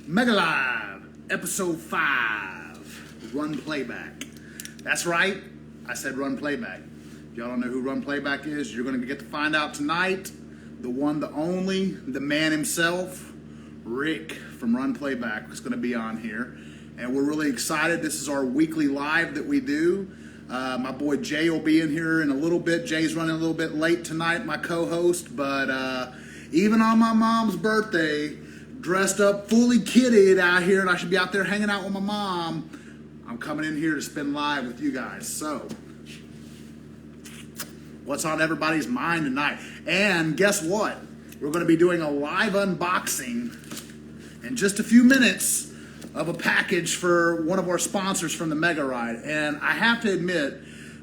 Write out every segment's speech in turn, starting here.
MegaLive, episode 5, run playback. That's right, I said run playback. If y'all don't know who run playback is, you're going to get to find out tonight. The one, the only, the man himself, Rick from Run Playback is going to be on here. And we're really excited. This is our weekly live that we do. My boy Jay will be in here in a little bit. Jay's running a little bit late tonight, my co-host. But even on my mom's birthday, dressed up, fully kitted out here, and I should be out there hanging out with my mom, I'm coming in here to spend live with you guys. So, what's on everybody's mind tonight? And guess what? We're going to be doing a live unboxing in just a few minutes of a package for one of our sponsors from the MegaRide. And I have to admit,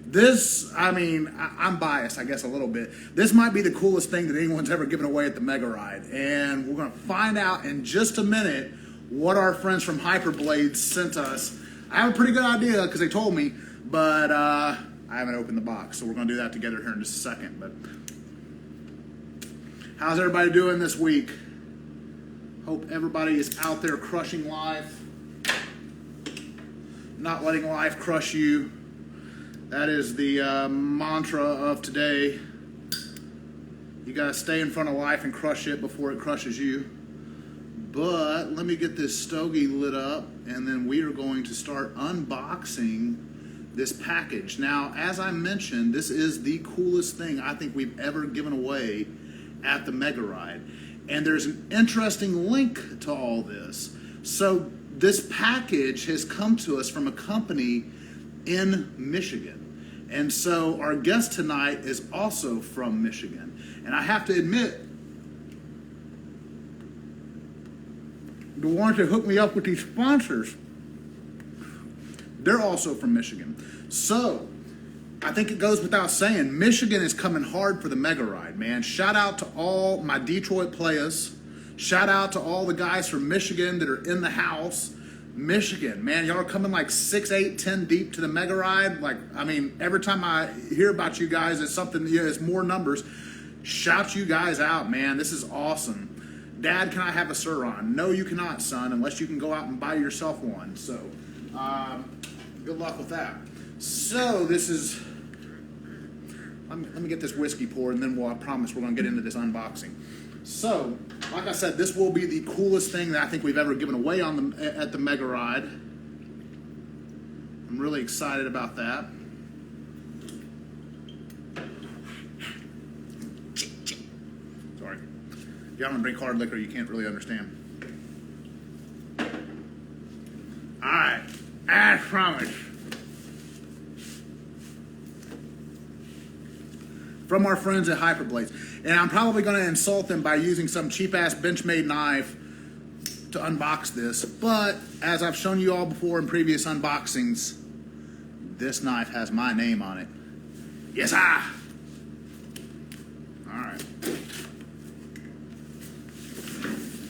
this, I'm biased, I guess, a little bit. This might be the coolest thing that anyone's ever given away at the MegaRide. And we're going to find out in just a minute what our friends from Hyperblades sent us. I have a pretty good idea because they told me, but I haven't opened the box. So we're going to do that together here in just a second. But how's everybody doing this week? Hope everybody is out there crushing life. Not letting life crush you. That is the mantra of today. You gotta stay in front of life and crush it before it crushes you. But let me get this stogie lit up, and then we are going to start unboxing this package. Now, as I mentioned, this is the coolest thing I think we've ever given away at the MegaRide. And there's an interesting link to all this. So this package has come to us from a company in Michigan. And so our guest tonight is also from Michigan. And I have to admit, the ones that hooked me up with these sponsors, they're also from Michigan. So I think it goes without saying, Michigan is coming hard for the MegaRide, man. Shout out to all my Detroit players. Shout out to all the guys from Michigan that are in the house. Michigan, man, y'all are coming like 6, 8, 10 deep to the MegaRide. Like, every time I hear about you guys, it's something, it's more numbers. Shout you guys out, man. This is awesome. Dad, can I have a sir on? No, you cannot, son, unless you can go out and buy yourself one. So, good luck with that. So, this is, let me get this whiskey poured, and then I promise we're going to get into this unboxing. So, like I said, this will be the coolest thing that I think we've ever given away at the MegaRide. I'm really excited about that. Sorry. If y'all don't drink hard liquor, you can't really understand. All right, as promised. From our friends at Hyperblades. And I'm probably going to insult them by using some cheap-ass Benchmade knife to unbox this. But as I've shown you all before in previous unboxings, this knife has my name on it. Yes, I. All right.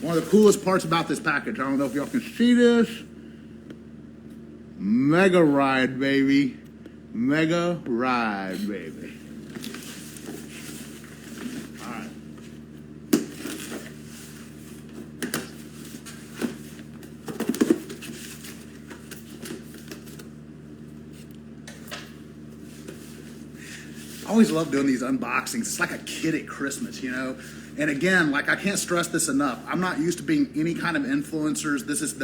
One of the coolest parts about this package, I don't know if y'all can see this. MegaRide, baby. MegaRide, baby. I always love doing these unboxings. It's like a kid at Christmas, you know? And again, like, I can't stress this enough. I'm not used to being any kind of influencers. This is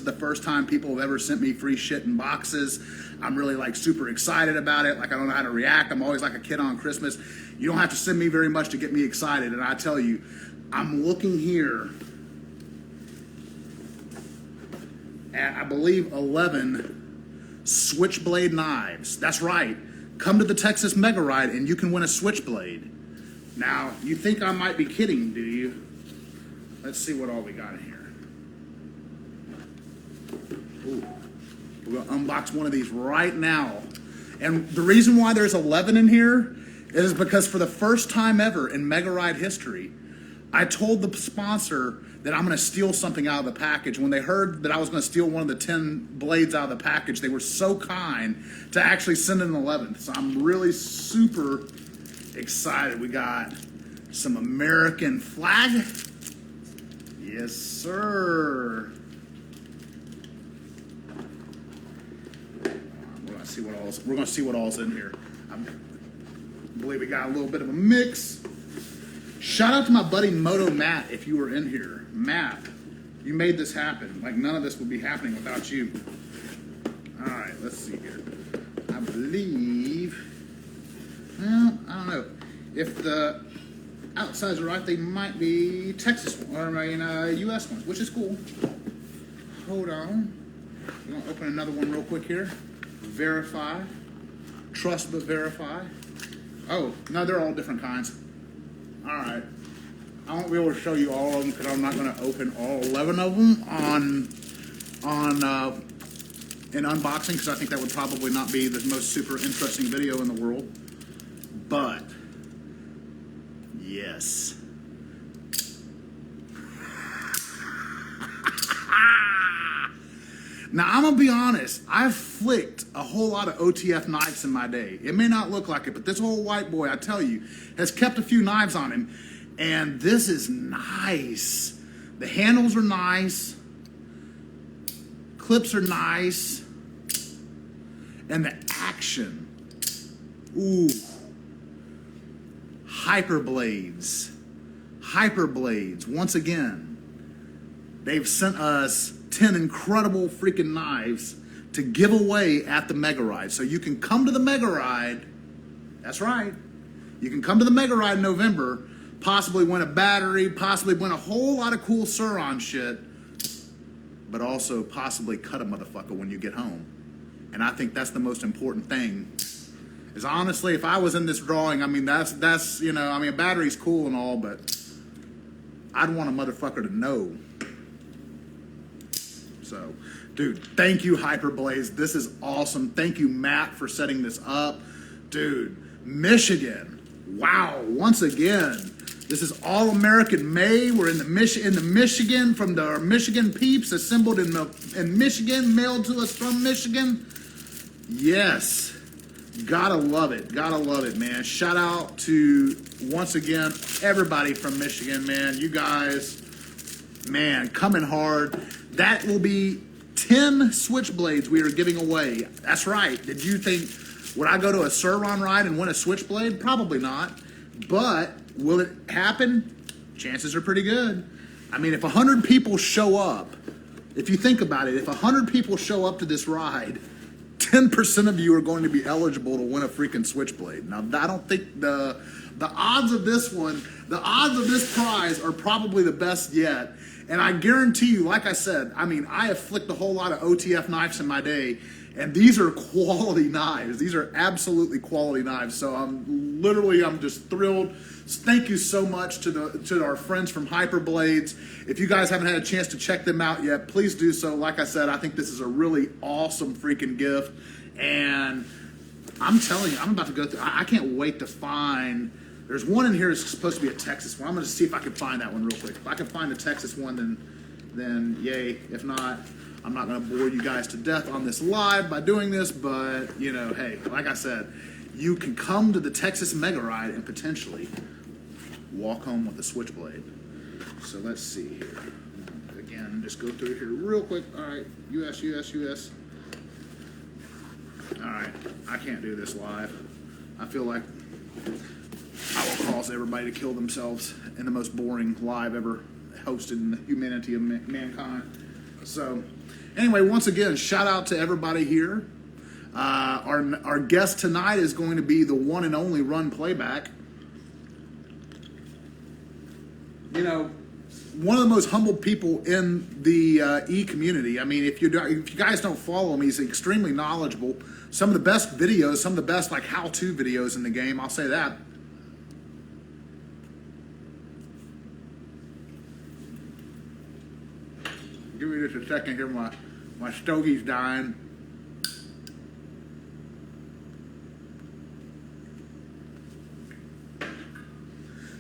the first time people have ever sent me free shit in boxes. I'm really like super excited about it. Like, I don't know how to react. I'm always like a kid on Christmas. You don't have to send me very much to get me excited. And I tell you, I'm looking here at, I believe, 11 switchblade knives. That's right. Come to the Texas MegaRide and you can win a switchblade. Now, you think I might be kidding, do you? Let's see what all we got in here. Ooh. We're going to unbox one of these right now. And the reason why there's 11 in here is because for the first time ever in MegaRide history, I told the sponsor that I'm going to steal something out of the package. When they heard that I was going to steal one of the 10 blades out of the package, they were so kind to actually send an 11th. So I'm really super excited. We got some American flag. Yes, sir. We're gonna see what all's in here. I believe we got a little bit of a mix. Shout out to my buddy Moto Matt if you were in here. Matt, you made this happen. Like, none of this would be happening without you. All right, let's see here. I believe, well, I don't know. If the outsides are right, they might be Texas ones, or U.S. ones, which is cool. Hold on. We're going to open another one real quick here. Verify. Trust but verify. Oh, no, they're all different kinds. All right. I won't be able to show you all of them because I'm not going to open all 11 of them in unboxing, because I think that would probably not be the most super interesting video in the world. But yes. Now, I'm going to be honest. I've flicked a whole lot of OTF knives in my day. It may not look like it, but this old white boy, I tell you, has kept a few knives on him. And this is nice. The handles are nice. Clips are nice. And the action. Ooh. Hyperblades. Hyperblades. Once again, they've sent us 10 incredible freaking knives to give away at the Mega Ride. So you can come to the Mega Ride. That's right. You can come to the Mega Ride in November, possibly win a battery, possibly win a whole lot of cool Suron shit, but also possibly cut a motherfucker when you get home. And I think that's the most important thing. Is honestly, if I was in this drawing, I mean, that's you know, I mean, a battery's cool and all, but I'd want a motherfucker to know. So, dude, thank you, Hyperblaze. This is awesome. Thank you, Matt, for setting this up. Dude, Michigan. Wow, once again, this is All-American May. We're in the Michigan, from the Michigan peeps, assembled in Michigan, mailed to us from Michigan. Yes. Gotta love it. Gotta love it, man. Shout out to, once again, everybody from Michigan, man. You guys, man, coming hard. That will be 10 Switchblades we are giving away. That's right. Did you think, would I go to a Suron ride and win a Switchblade? Probably not. But will it happen? Chances are pretty good. I mean, if 100 people show up, if you think about it, if 100 people show up to this ride, 10% of you are going to be eligible to win a freaking Switchblade. Now, I don't think the odds of this one, the odds of this prize are probably the best yet. And I guarantee you, like I said, I mean, I have flicked a whole lot of OTF knives in my day, and these are quality knives. These are absolutely quality knives. So I'm just thrilled. Thank you so much to our friends from Hyperblades. If you guys haven't had a chance to check them out yet, please do so. Like I said, I think this is a really awesome freaking gift. And I'm telling you, I'm about to go through, I can't wait to find, there's one in here that's supposed to be a Texas one. I'm going to see if I can find that one real quick. If I can find a Texas one, then yay. If not, I'm not going to bore you guys to death on this live by doing this, but, you know, hey, like I said, you can come to the Texas Mega Ride and potentially walk home with a Switchblade. So let's see here. Again, just go through here real quick. All right, US, US, US. All right, I can't do this live. I feel like I will cause everybody to kill themselves in the most boring live ever hosted in the humanity of mankind. So, anyway, once again, shout out to everybody here. Our guest tonight is going to be the one and only Run Playback. You know, one of the most humble people in the e-community. I mean, if you guys don't follow him, he's extremely knowledgeable. Some of the best videos, some of the best like how-to videos in the game, I'll say that. Give me just a second here, my stogie's dying.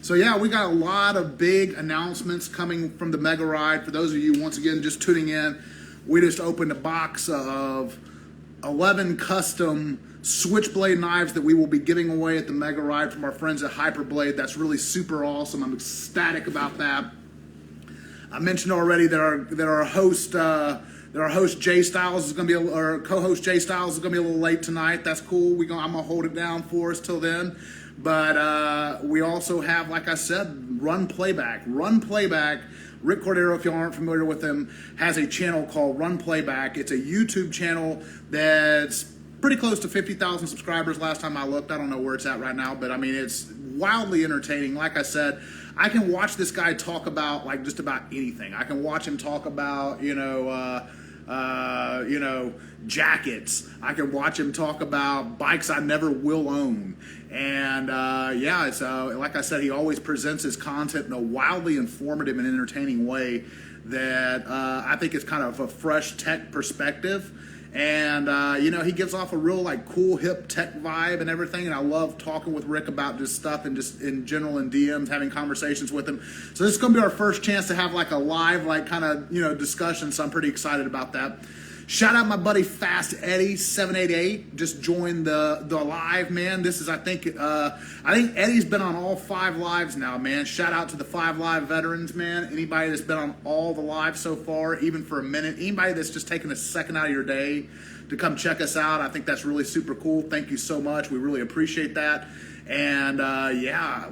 So yeah, we got a lot of big announcements coming from the Mega Ride. For those of you, once again, just tuning in, we just opened a box of 11 custom Switchblade knives that we will be giving away at the Mega Ride from our friends at Hyperblade. That's really super awesome. I'm ecstatic about that. I mentioned already that our host Jay Styles is going to be, or co-host Jay Styles is going to be a little late tonight. That's cool. I'm going to hold it down for us till then. But we also have, like I said, Run Playback. Rick Cordero, if you aren't familiar with him, has a channel called Run Playback. It's a YouTube channel that's pretty close to 50,000 subscribers last time I looked. I don't know where it's at right now, but I mean, it's wildly entertaining. Like I said, I can watch this guy talk about like just about anything. I can watch him talk about, jackets. I can watch him talk about bikes I never will own. And it's like I said, he always presents his content in a wildly informative and entertaining way that I think is kind of a fresh tech perspective. And, he gives off a real, like, cool, hip tech vibe and everything. And I love talking with Rick about just stuff and just in general in DMs, having conversations with him. So this is going to be our first chance to have, like, a live, like, kind of, discussion. So I'm pretty excited about that. Shout out my buddy Fast Eddie 788. Just joined the live, man. This is I think Eddie's been on all 5 lives now, man. Shout out to the 5 live veterans, man. Anybody that's been on all the lives so far, even for a minute. Anybody that's just taken a second out of your day to come check us out. I think that's really super cool. Thank you so much. We really appreciate that. And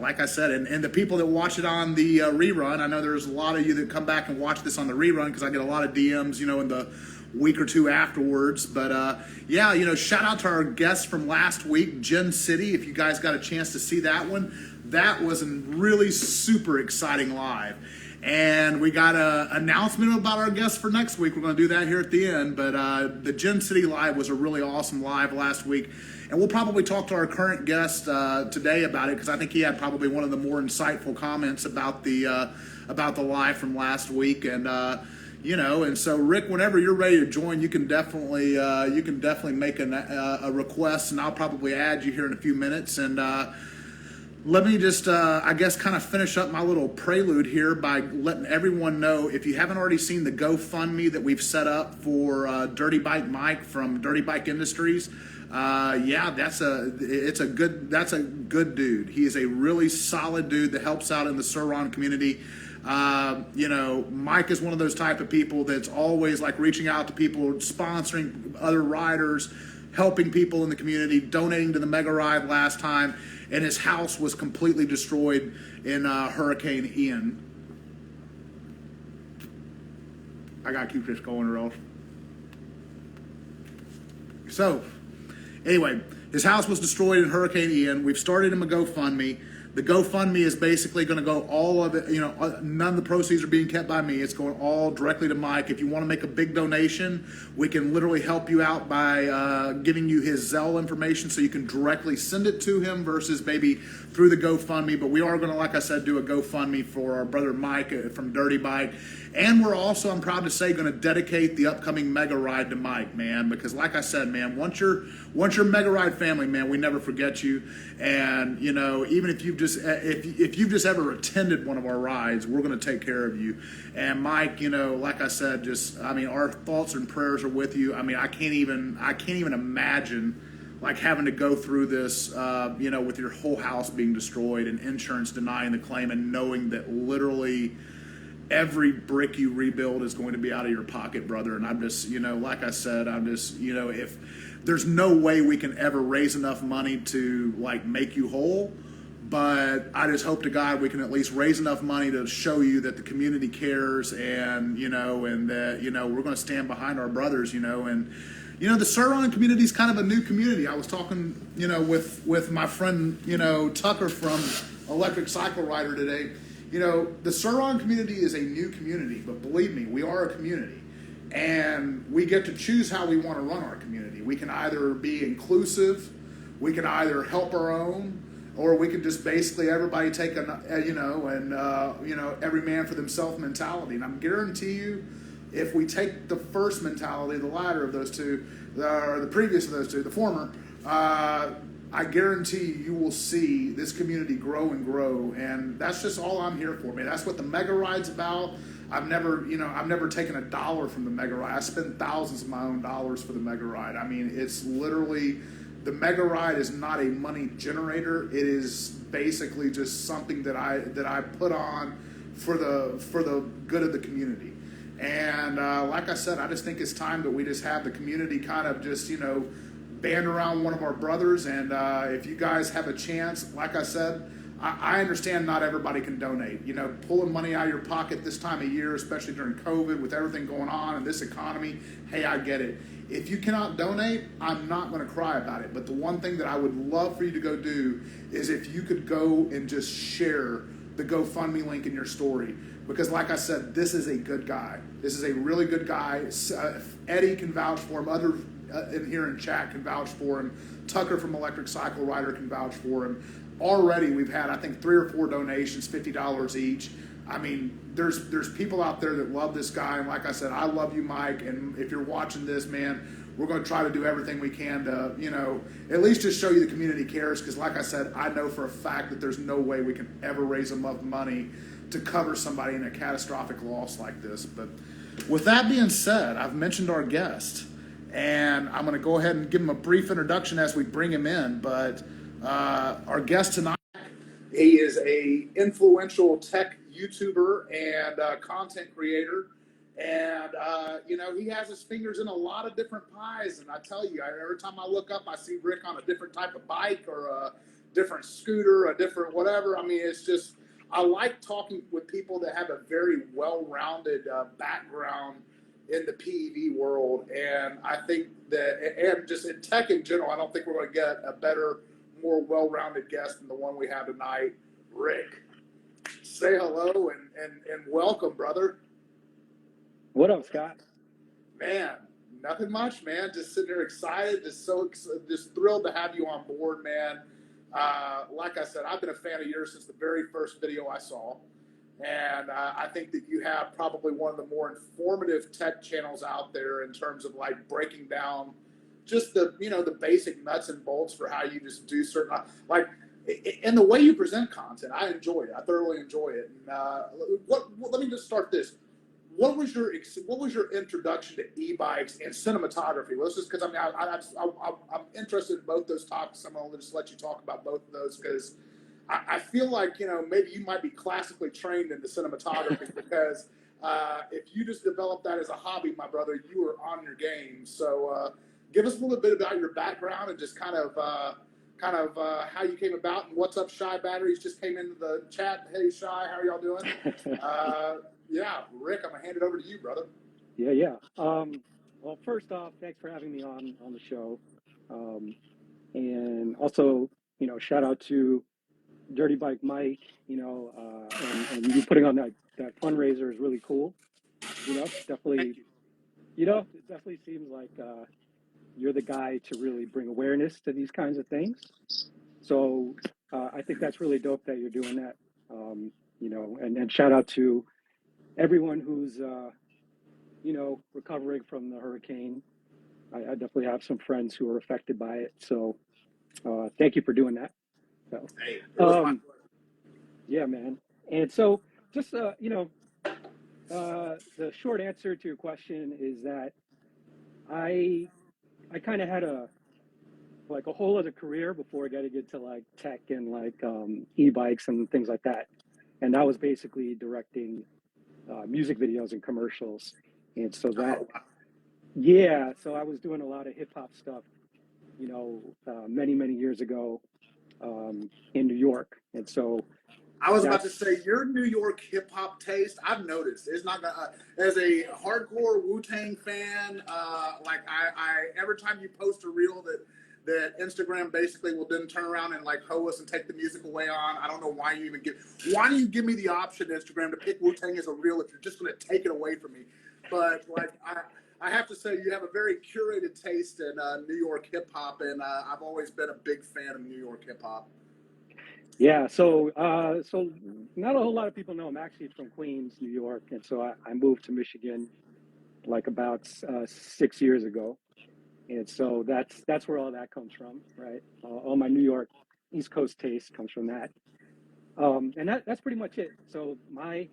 like I said, and the people that watch it on the rerun, I know there's a lot of you that come back and watch this on the rerun because I get a lot of DMs, in the week or two afterwards. But shout out to our guests from last week, Gen City. If you guys got a chance to see that one, that was a really super exciting live. And we got an announcement about our guests for next week. We're going to do that here at the end. But the Gen City live was a really awesome live last week. And we'll probably talk to our current guest today about it because I think he had probably one of the more insightful comments about the live from last week. And and so Rick, whenever you're ready to join, you can definitely make a request, and I'll probably add you here in a few minutes. And let me just, kind of finish up my little prelude here by letting everyone know, if you haven't already seen the GoFundMe that we've set up for Dirty Bike Mike from Dirty Bike Industries. That's a good dude. He is a really solid dude that helps out in the Sur-Ron community. Mike is one of those type of people that's always like reaching out to people, sponsoring other riders, helping people in the community, donating to the MegaLive last time, and his house was completely destroyed in Hurricane Ian. I gotta keep this going or else. So, anyway, his house was destroyed in Hurricane Ian. We've started him a GoFundMe. The GoFundMe is basically going to go all of it, none of the proceeds are being kept by me. It's going all directly to Mike. If you want to make a big donation, we can literally help you out by giving you his Zelle information so you can directly send it to him versus maybe through the GoFundMe. But we are going to, like I said, do a GoFundMe for our brother Mike from Dirty Bike. And we're also, I'm proud to say, going to dedicate the upcoming Mega Ride to Mike, man, because like I said, man, once you're Mega Ride family, man, we never forget you. And, even if you've just ever attended one of our rides, we're going to take care of you. And Mike, like I said, our thoughts and prayers are with you. I mean, I can't even imagine like having to go through this, with your whole house being destroyed and insurance denying the claim and knowing that literally every brick you rebuild is going to be out of your pocket, brother. And I'm just, like I said, if there's no way we can ever raise enough money to like make you whole, but I just hope to God we can at least raise enough money to show you that the community cares and, and that, we're going to stand behind our brothers, and, the Sur-Ron community is kind of a new community. I was talking, with my friend, Tucker from Electric Cycle Rider today. The Sur-Ron community is a new community, but believe me, we are a community. And we get to choose how we want to run our community. We can either be inclusive, we can either help our own, or we can just basically everybody take every man for themselves mentality. And I guarantee you, if we take the first mentality, the latter of those two, or the previous of those two, the former, I guarantee you will see this community grow and grow, and that's just all I'm here for, man. That's what the Mega Ride's about. I've never taken $1 from the Mega Ride. I spend thousands of my own dollars for the Mega Ride. I mean, it's literally, the Mega Ride is not a money generator. It is basically just something that I put on for the good of the community. And like I said, I just think it's time that we just have the community kind of just band around one of our brothers. And if you guys have a chance, like I said, I understand not everybody can donate. Pulling money out of your pocket this time of year, especially during COVID with everything going on in this economy, hey, I get it. If you cannot donate, I'm not going to cry about it. But the one thing that I would love for you to go do is if you could go and just share the GoFundMe link in your story. Because like I said, this is a good guy. This is a really good guy. Eddie can vouch for him. Others in here in chat can vouch for him. Tucker from Electric Cycle Rider can vouch for him. Already we've had, I think, 3 or 4 donations, $50 each. I mean, there's people out there that love this guy. And like I said, I love you, Mike. And if you're watching this, man, we're going to try to do everything we can to, at least just show you the community cares. Because like I said, I know for a fact that there's no way we can ever raise enough money to cover somebody in a catastrophic loss like this. But with that being said, I've mentioned our guest. And I'm going to go ahead and give him a brief introduction as we bring him in. But our guest tonight, he is a influential tech YouTuber and content creator. And, he has his fingers in a lot of different pies. And I tell you, every time I look up, I see Rick on a different type of bike or a different scooter, a different whatever. I mean, it's just, I like talking with people that have a very well-rounded background in the PEV world. And I think that, and just in tech in general, I don't think we're going to get a better, more well-rounded guest than the one we have tonight. Rick, say hello and welcome, brother. What up, Scott? Man, nothing much, man. Just sitting there excited, just thrilled to have you on board, man. Like I said, I've been a fan of yours since the very first video I saw. And I think that you have probably one of the more informative tech channels out there in terms of like breaking down just the basic nuts and bolts for how you just do certain, and the way you present content. I enjoy it. I thoroughly enjoy it. And let me just start this. What was your introduction to e-bikes and cinematography? Well, this is because I'm interested in both those topics. I'm going to just let you talk about both of those because I feel like maybe you might be classically trained into cinematography because if you just developed that as a hobby, my brother, you are on your game. So give us a little bit about your background and just kind of how you came about. And what's up, Shy Batteries just came into the chat. Hey, Shy, how are y'all doing? Yeah, Rick, I'm gonna hand it over to you, brother. Yeah. Well, first off, thanks for having me on the show, and also, shout out to Dirty Bike Mike. And you putting on that fundraiser is really cool. Definitely, it definitely seems like you're the guy to really bring awareness to these kinds of things. So I think that's really dope that you're doing that. And shout out to everyone who's recovering from the hurricane. I definitely have some friends who are affected by it. So thank you for doing that. So, hey, it was my pleasure. Yeah, man. And so just, the short answer to your question is that I kind of had a whole other career before getting into like tech and like e-bikes and things like that. And that was basically directing music videos and commercials. And so that, yeah, so I was doing a lot of hip hop stuff, many years ago in New York. And so I was about to say your New York hip hop taste. I've noticed it's not gonna. As a hardcore Wu-Tang fan, I every time you post a reel that Instagram basically will then turn around and like hoe us and take the music away on. I don't know why you even why do you give me the option, Instagram, to pick Wu-Tang as a reel if you're just gonna take it away from me? But I have to say you have a very curated taste in New York hip hop, and I've always been a big fan of New York hip hop. Yeah, so not a whole lot of people know I'm actually from Queens, New York, and so I moved to Michigan like about 6 years ago, and so that's where all that comes from, right? All my New York East Coast taste comes from that, and that's pretty much it. So my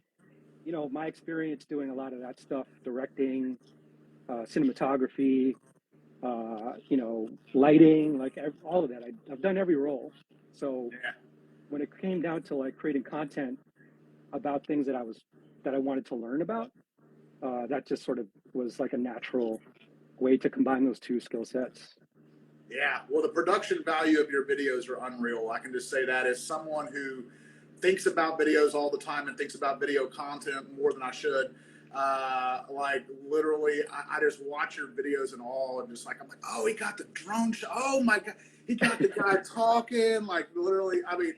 experience doing a lot of that stuff, directing, cinematography, lighting, like all of that. I've done every role. So when it came down to like creating content, about things that I wanted to learn about. That just sort of was like a natural way to combine those two skill sets. Yeah, well, the production value of your videos are unreal. I can just say that as someone who thinks about videos all the time and thinks about video content more than I should. Like literally, I just watch your videos and all, and just like I'm like, oh, he got the drone shot. Oh my god, he got the guy talking. Like literally, I mean,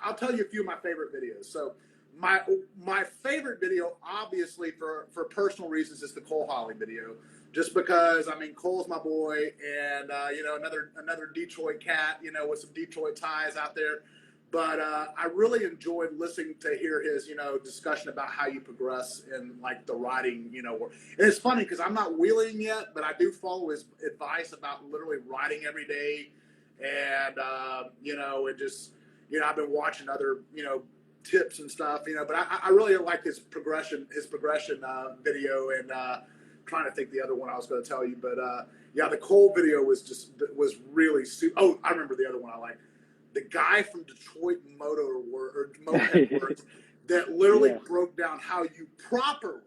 I'll tell you a few of my favorite videos. So my my favorite video, obviously for personal reasons, is the Cole Holly video, just because I mean Cole's my boy, and you know another Detroit cat, you know, with some Detroit ties out there. But I really enjoyed listening to hear his, you know, discussion about how you progress in like the riding, you know. And it's funny because I'm not wheeling yet, but I do follow his advice about literally riding every day, and you know, and just you know, I've been watching other, you know, tips and stuff, you know. But I really like his progression video, and trying to think the other one I was going to tell you, but yeah, the Cole video was really super. Oh, I remember the other one I like, the guy from Detroit Moto Networks that literally Yeah. broke down how you properly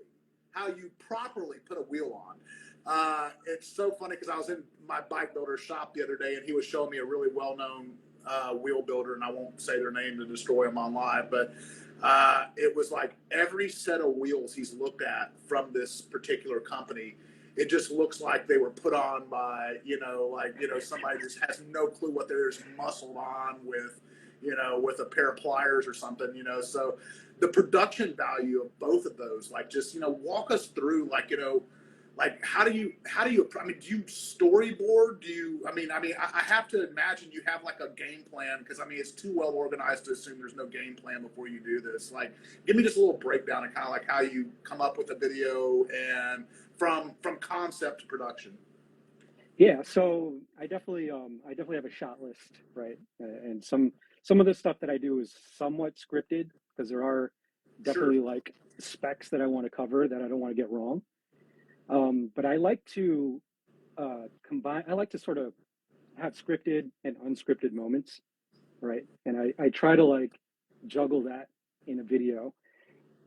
put a wheel on. It's so funny because I was in my bike builder shop the other day and he was showing me a really well-known wheel builder, and I won't say their name to destroy them on live, but it was like every set of wheels he's looked at from this particular company, it just looks like they were put on by, you know, like, you know, somebody just has no clue what they're just muscled on with, you know, with a pair of pliers or something, you know. So the production value of both of those, like, just, you know, walk us through, like, you know, like I mean, do you storyboard? I have to imagine you have like a game plan, because I mean it's too well organized to assume there's no game plan before you do this. Like, give me just a little breakdown of kind of like how you come up with a video and from concept to production. Yeah, so I definitely have a shot list, right? And some of the stuff that I do is somewhat scripted because there are Sure. definitely like specs that I want to cover that I don't want to get wrong. But I like to combine. I like to sort of have scripted and unscripted moments, right? And I try to like juggle that in a video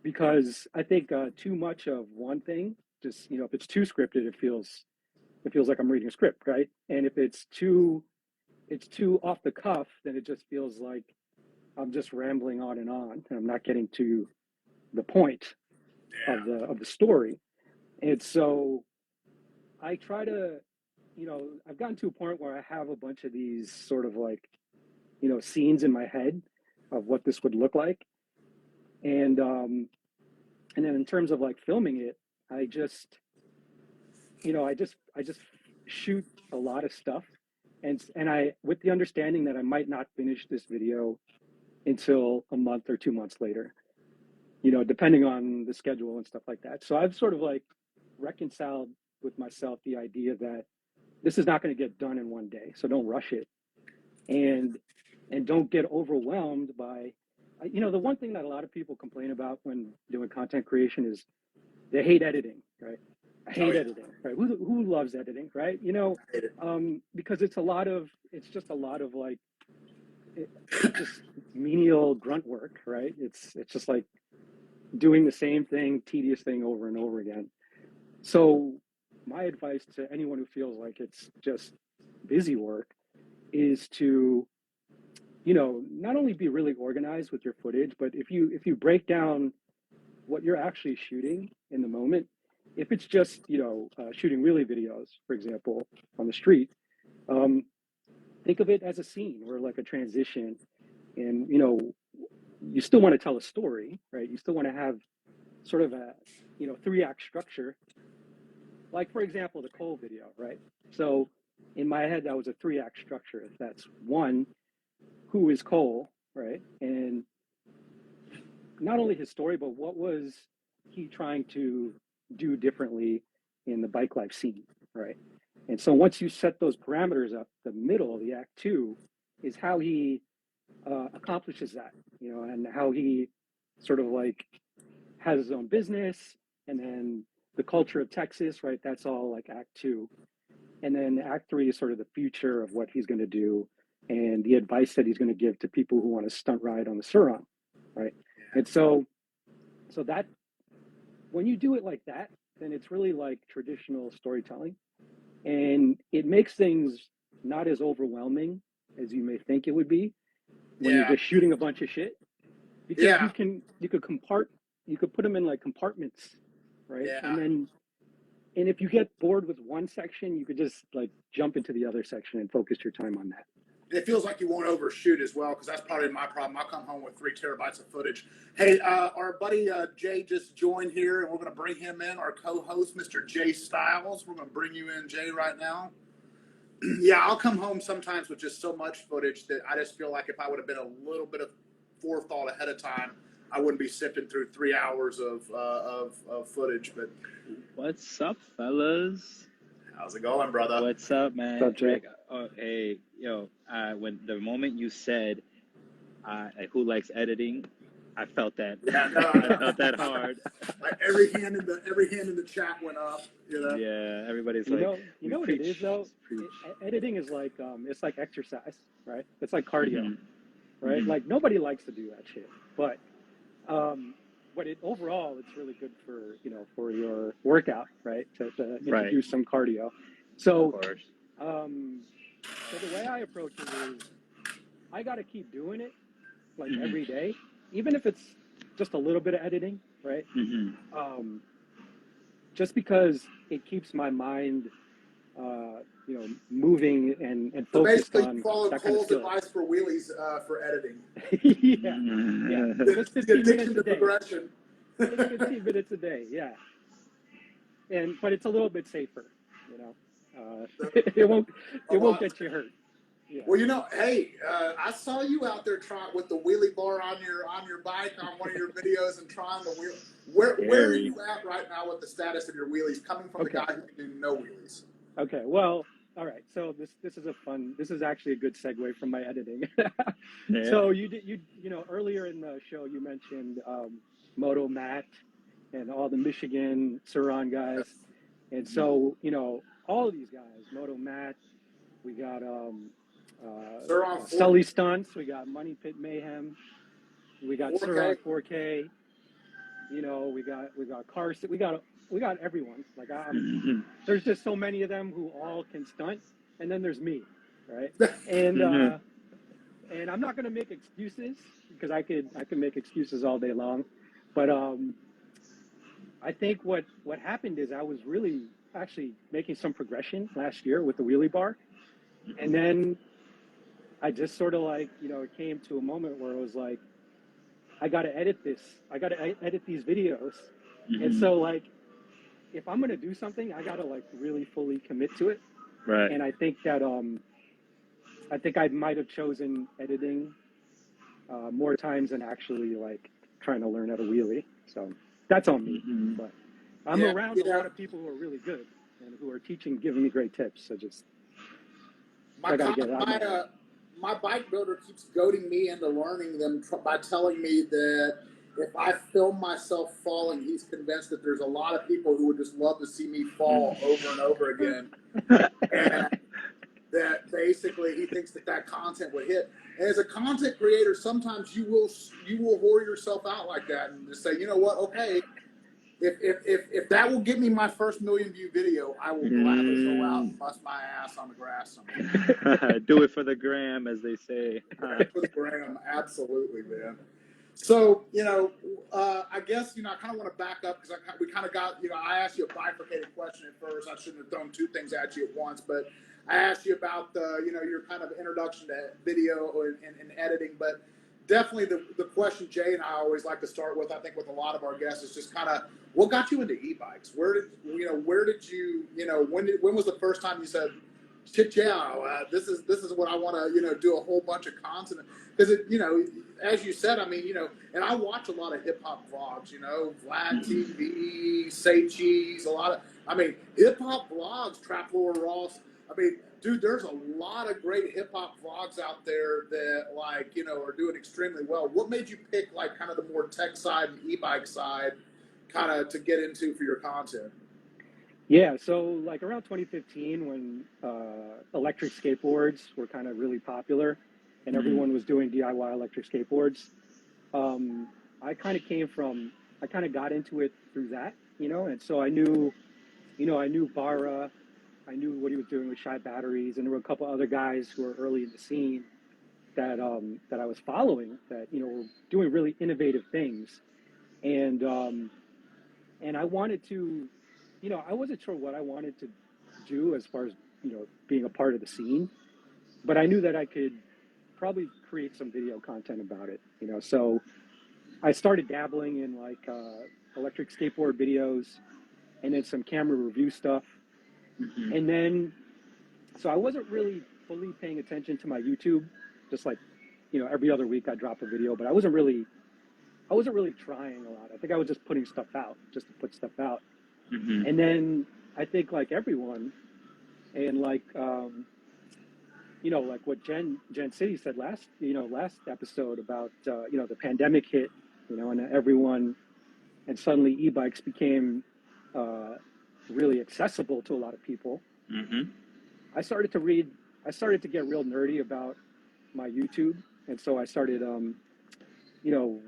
because I think too much of one thing, just if it's too scripted, it feels like I'm reading a script, right? And if it's too off the cuff, then it just feels like I'm just rambling on and I'm not getting to the point Yeah. of the story. And so I try to, I've gotten to a point where I have a bunch of these sort of like, scenes in my head of what this would look like. And then in terms of like filming it, I just, I just shoot a lot of stuff, and I with the understanding that I might not finish this video until a month or 2 months later, depending on the schedule and stuff like that. So I've sort of like reconciled with myself the idea that this is not going to get done in one day, so don't rush it, and don't get overwhelmed by, the one thing that a lot of people complain about when doing content creation is they hate editing, right? I Oh hate yeah. editing, right? Who loves editing, right? I hate it. Because it's just a lot of like, just menial grunt work, right? It's just like doing the same thing, tedious thing over and over again. So my advice to anyone who feels like it's just busy work is to, not only be really organized with your footage, but if you break down what you're actually shooting in the moment, if it's just shooting really videos, for example, on the street, um, think of it as a scene or like a transition, and you still want to tell a story, right? You still want to have sort of a 3-act structure, like for example the Cole video, right? So in my head that was a 3-act structure. That's one, who is Cole, right? And not only his story, but what was he trying to do differently in the bike life scene, right? And so once you set those parameters up, the middle of the act two is how he accomplishes that, and how he sort of like has his own business, and then the culture of Texas, right? That's all like act two. And then act three is sort of the future of what he's going to do and the advice that he's going to give to people who want to stunt ride on the Suron, right? And so that when you do it like that, then it's really like traditional storytelling, and it makes things not as overwhelming as you may think it would be when you're Yeah. just shooting a bunch of shit, because Yeah. you could put them in like compartments, right? Yeah. And if you get bored with one section, you could just like jump into the other section and focus your time on that. It feels like you won't overshoot as well, because that's probably my problem. I'll come home with 3 terabytes of footage. Hey, our buddy Jay just joined here, and we're going to bring him in, our co-host, Mr. Jay Styles. We're going to bring you in, Jay, right now. Yeah, I'll come home sometimes with just so much footage that I just feel like if I would have been a little bit of forethought ahead of time, I wouldn't be sifting through 3 hours of footage. But What's up, fellas? how's it going, brother? What's up, man? What's up, Jay? Like, oh, hey, yo, when the moment you said, like, who likes editing, I felt that. Yeah, no, I felt that hard. Like every hand in the chat went up. You know. Yeah, everybody's You like, know what it is though? Editing is like it's like exercise, right? It's like cardio, right? Like nobody likes to do that shit, but overall it's really good for for your workout, right? To introduce some cardio. So Of course. so the way I approach it is I got to keep doing it like every day, even if it's just a little bit of editing, right? Just because it keeps my mind, moving and So focused basically, on you follow that kind of Cole's skill. advice for wheelies for editing. Yeah. Just 15 minutes a day. Progression. Just 15 minutes a day, yeah. But it's a little bit safer, it won't get you hurt. Yeah. Well, hey, I saw you out there trying with the wheelie bar on your bike on one of your videos and trying the wheel. Where are you at right now with the status of your wheelies? Coming from the guy who can do no wheelies. Okay, well, all right. So this is actually a good segue from my editing. Yeah. So you earlier in the show you mentioned Moto Matt and all the Michigan Suron guys, and so all of these guys, Moto Matt, we got Sully Stunts, we got Money Pit Mayhem, we got 4K. Suron 4K, we got Carson, we got everyone. Like there's just so many of them who all can stunt, and then there's me, right? And and I'm not gonna make excuses because I can make excuses all day long, but I think what happened is I was really actually making some progression last year with the wheelie bar, and then I just sort of like it came to a moment where it was like I got to edit this, I got to edit these videos, and so like if I'm gonna do something, I gotta like really fully commit to it. Right. And I think that I might have chosen editing more times than actually like trying to learn how to wheelie. So that's on me. But I'm around a lot of people who are really good and who are giving me great tips. So just I gotta get out. My bike builder keeps goading me into learning them by telling me that if I film myself falling, he's convinced that there's a lot of people who would just love to see me fall over and over again. And that basically he thinks that content would hit. And as a content creator, sometimes you will whore yourself out like that and just say, you know what, okay, if that will give me my first 1 million view video, I will gladly go out and bust my ass on the grass somewhere. Do it for the gram, as they say. For the gram, absolutely, man. So, I guess, I kind of want to back up because we kind of got, I asked you a bifurcated question at first. I shouldn't have thrown two things at you at once, but I asked you about your kind of introduction to video and editing, but definitely the question Jay and I always like to start with, I think with a lot of our guests, is just kind of what got you into e-bikes? When was the first time you said, shit, yeah, this is what I want to, do a whole bunch of content, because as you said, I mean, and I watch a lot of hip hop vlogs, Vlad TV, Say Cheese, a lot of, hip hop vlogs, Trap Lord Ross. Dude, there's a lot of great hip hop vlogs out there that are doing extremely well. What made you pick kind of the more tech side and e-bike side kind of to get into for your content? Yeah, so around 2015 when electric skateboards were kind of really popular and everyone was doing DIY electric skateboards, I kind of came from, I kind of got into it through that, and so I knew, I knew Bara, I knew what he was doing with Shy Batteries, and there were a couple other guys who were early in the scene that I was following that were doing really innovative things, and I wanted to, I wasn't sure what I wanted to do as far as being a part of the scene, but I knew that I could probably create some video content about it, so I started dabbling in like electric skateboard videos and then some camera review stuff. Mm-hmm. And then, so I wasn't really fully paying attention to my YouTube, just like, every other week I drop a video, but I wasn't really trying a lot. I think I was just putting stuff out just to put stuff out. Mm-hmm. And then I think like everyone, and like, like what Jen City said last episode about, the pandemic hit, and everyone, and suddenly e-bikes became really accessible to a lot of people. Mm-hmm. I started to get real nerdy about my YouTube. And so I started,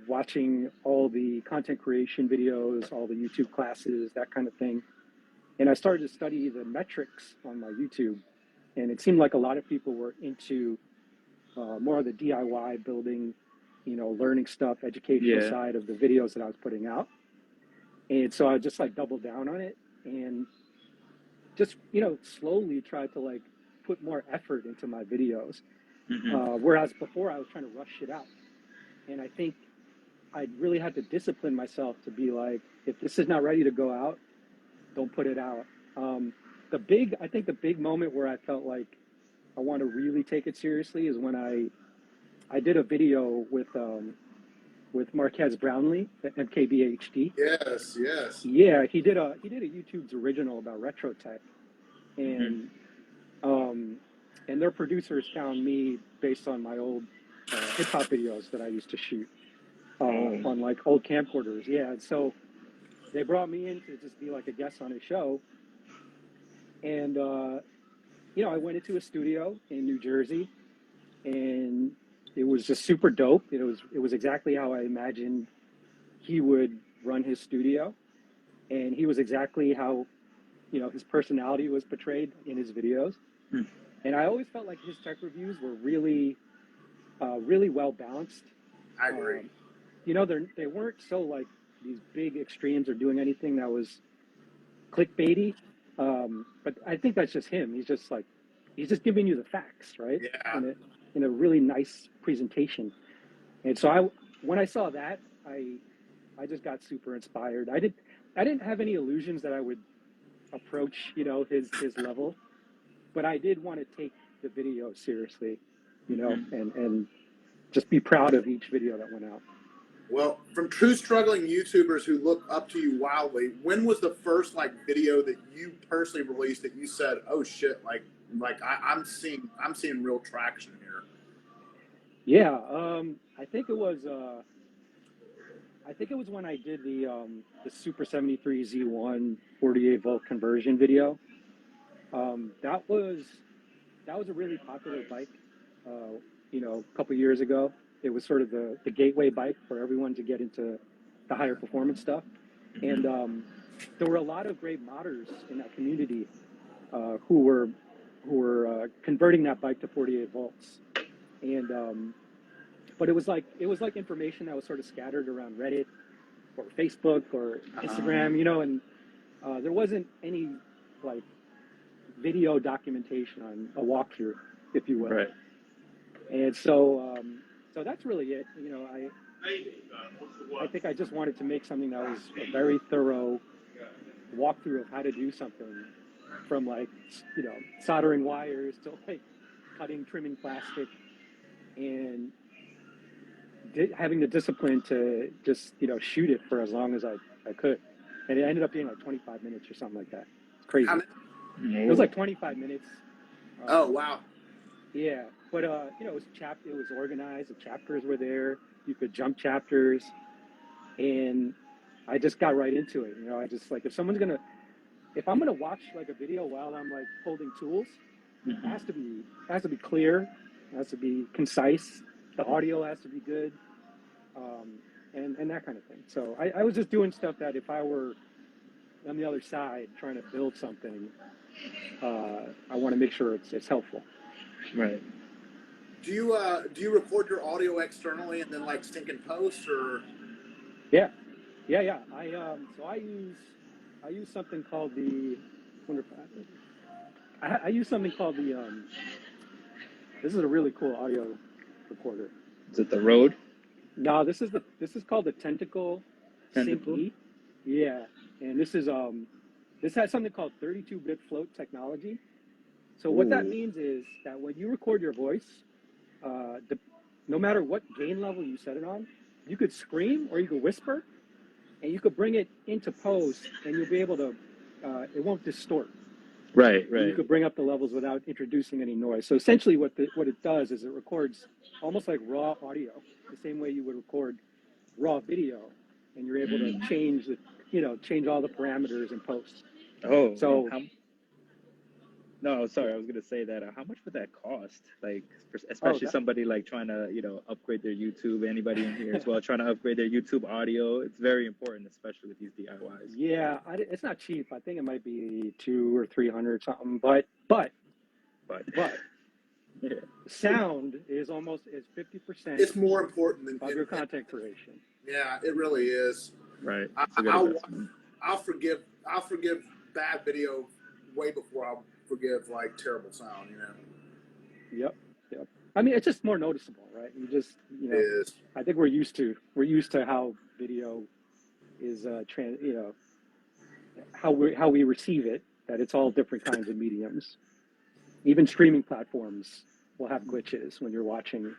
watching all the content creation videos, all the YouTube classes, that kind of thing. And I started to study the metrics on my YouTube. And it seemed like a lot of people were into more of the DIY building, learning stuff, educational side of the videos that I was putting out. And so I just like doubled down on it and just, slowly tried to like put more effort into my videos. Mm-hmm. Whereas before I was trying to rush it out. And I think I really had to discipline myself to be like, if this is not ready to go out, don't put it out. I think the big moment where I felt like I want to really take it seriously is when I did a video with Marquez Brownlee at MKBHD. Yes. Yeah, he did a YouTube's original about retro tech, and and their producers found me based on my old hip hop videos that I used to shoot on like old camcorders. Yeah, and so they brought me in to just be like a guest on his show, and I went into a studio in New Jersey, and it was just super dope. It was exactly how I imagined he would run his studio, and he was exactly how his personality was portrayed in his videos. And I always felt like his tech reviews were really really well balanced. I agree. They weren't so like these big extremes or doing anything that was clickbaity, but I think that's just him. He's just giving you the facts, right? Yeah. In a really nice presentation. And so when I saw that, I just got super inspired. I didn't have any illusions that I would approach his level, but I did want to take the video seriously, and just be proud of each video that went out. Well, from true struggling YouTubers who look up to you wildly, when was the first like video that you personally released that you said, "Oh shit!" I'm seeing real traction here? Yeah, I think it was when I did the Super 73 Z1 48 volt conversion video. That was a really popular bike. A couple years ago, it was sort of the gateway bike for everyone to get into the higher performance stuff. And there were a lot of great modders in that community who were converting that bike to 48 volts. And but it was like information that was sort of scattered around Reddit or Facebook or Instagram, and there wasn't any like video documentation on a walkthrough, if you will. Right. And so that's really it. I think I just wanted to make something that was a very thorough walkthrough of how to do something, from like soldering wires to like cutting, trimming plastic, and having the discipline to just shoot it for as long as I could. And it ended up being like 25 minutes or something like that. It's crazy. It was like 25 minutes. Oh wow. Yeah, but it was organized. The chapters were there. You could jump chapters, and I just got right into it. I just like, if I'm gonna watch like a video while I'm like holding tools, it has to be clear, it has to be concise. The audio has to be good. and that kind of thing. So I was just doing stuff that if I were on the other side trying to build something, I want to make sure it's helpful. Right. Do you record your audio externally and then like sync and post, or? Yeah, yeah. I use something called the. Wonder if I use something called the. This is a really cool audio recorder. Is it the Rode? No, this is called the Tentacle Sync Tentacle? E. Yeah, and this has something called 32-bit float technology. So what that Ooh. means is that when you record your voice, no matter what gain level you set it on, you could scream or you could whisper, and you could bring it into post, and you'll be able to. It won't distort. Right, And you right. could bring up the levels without introducing any noise. So essentially, what it does is it records almost like raw audio, the same way you would record raw video, and you're able to change all the parameters in post. Oh, So no, sorry, I was gonna say that. How much would that cost? Like, oh especially somebody like trying to, upgrade their YouTube. Anybody in here as well trying to upgrade their YouTube audio. It's very important, especially with these DIYs. yeah, it's not cheap. I think it might be 200 or 300 something, but But yeah, sound is 50% It's more important than of your content creation. yeah, it really is. right. I, It's a good I'll, investment. I'll forgive bad video way before I'll forgive like terrible sound. Yep. I mean, it's just more noticeable, right? It is. I think we're used to how video is how we receive it. That it's all different kinds of mediums. Even streaming platforms will have glitches when you're watching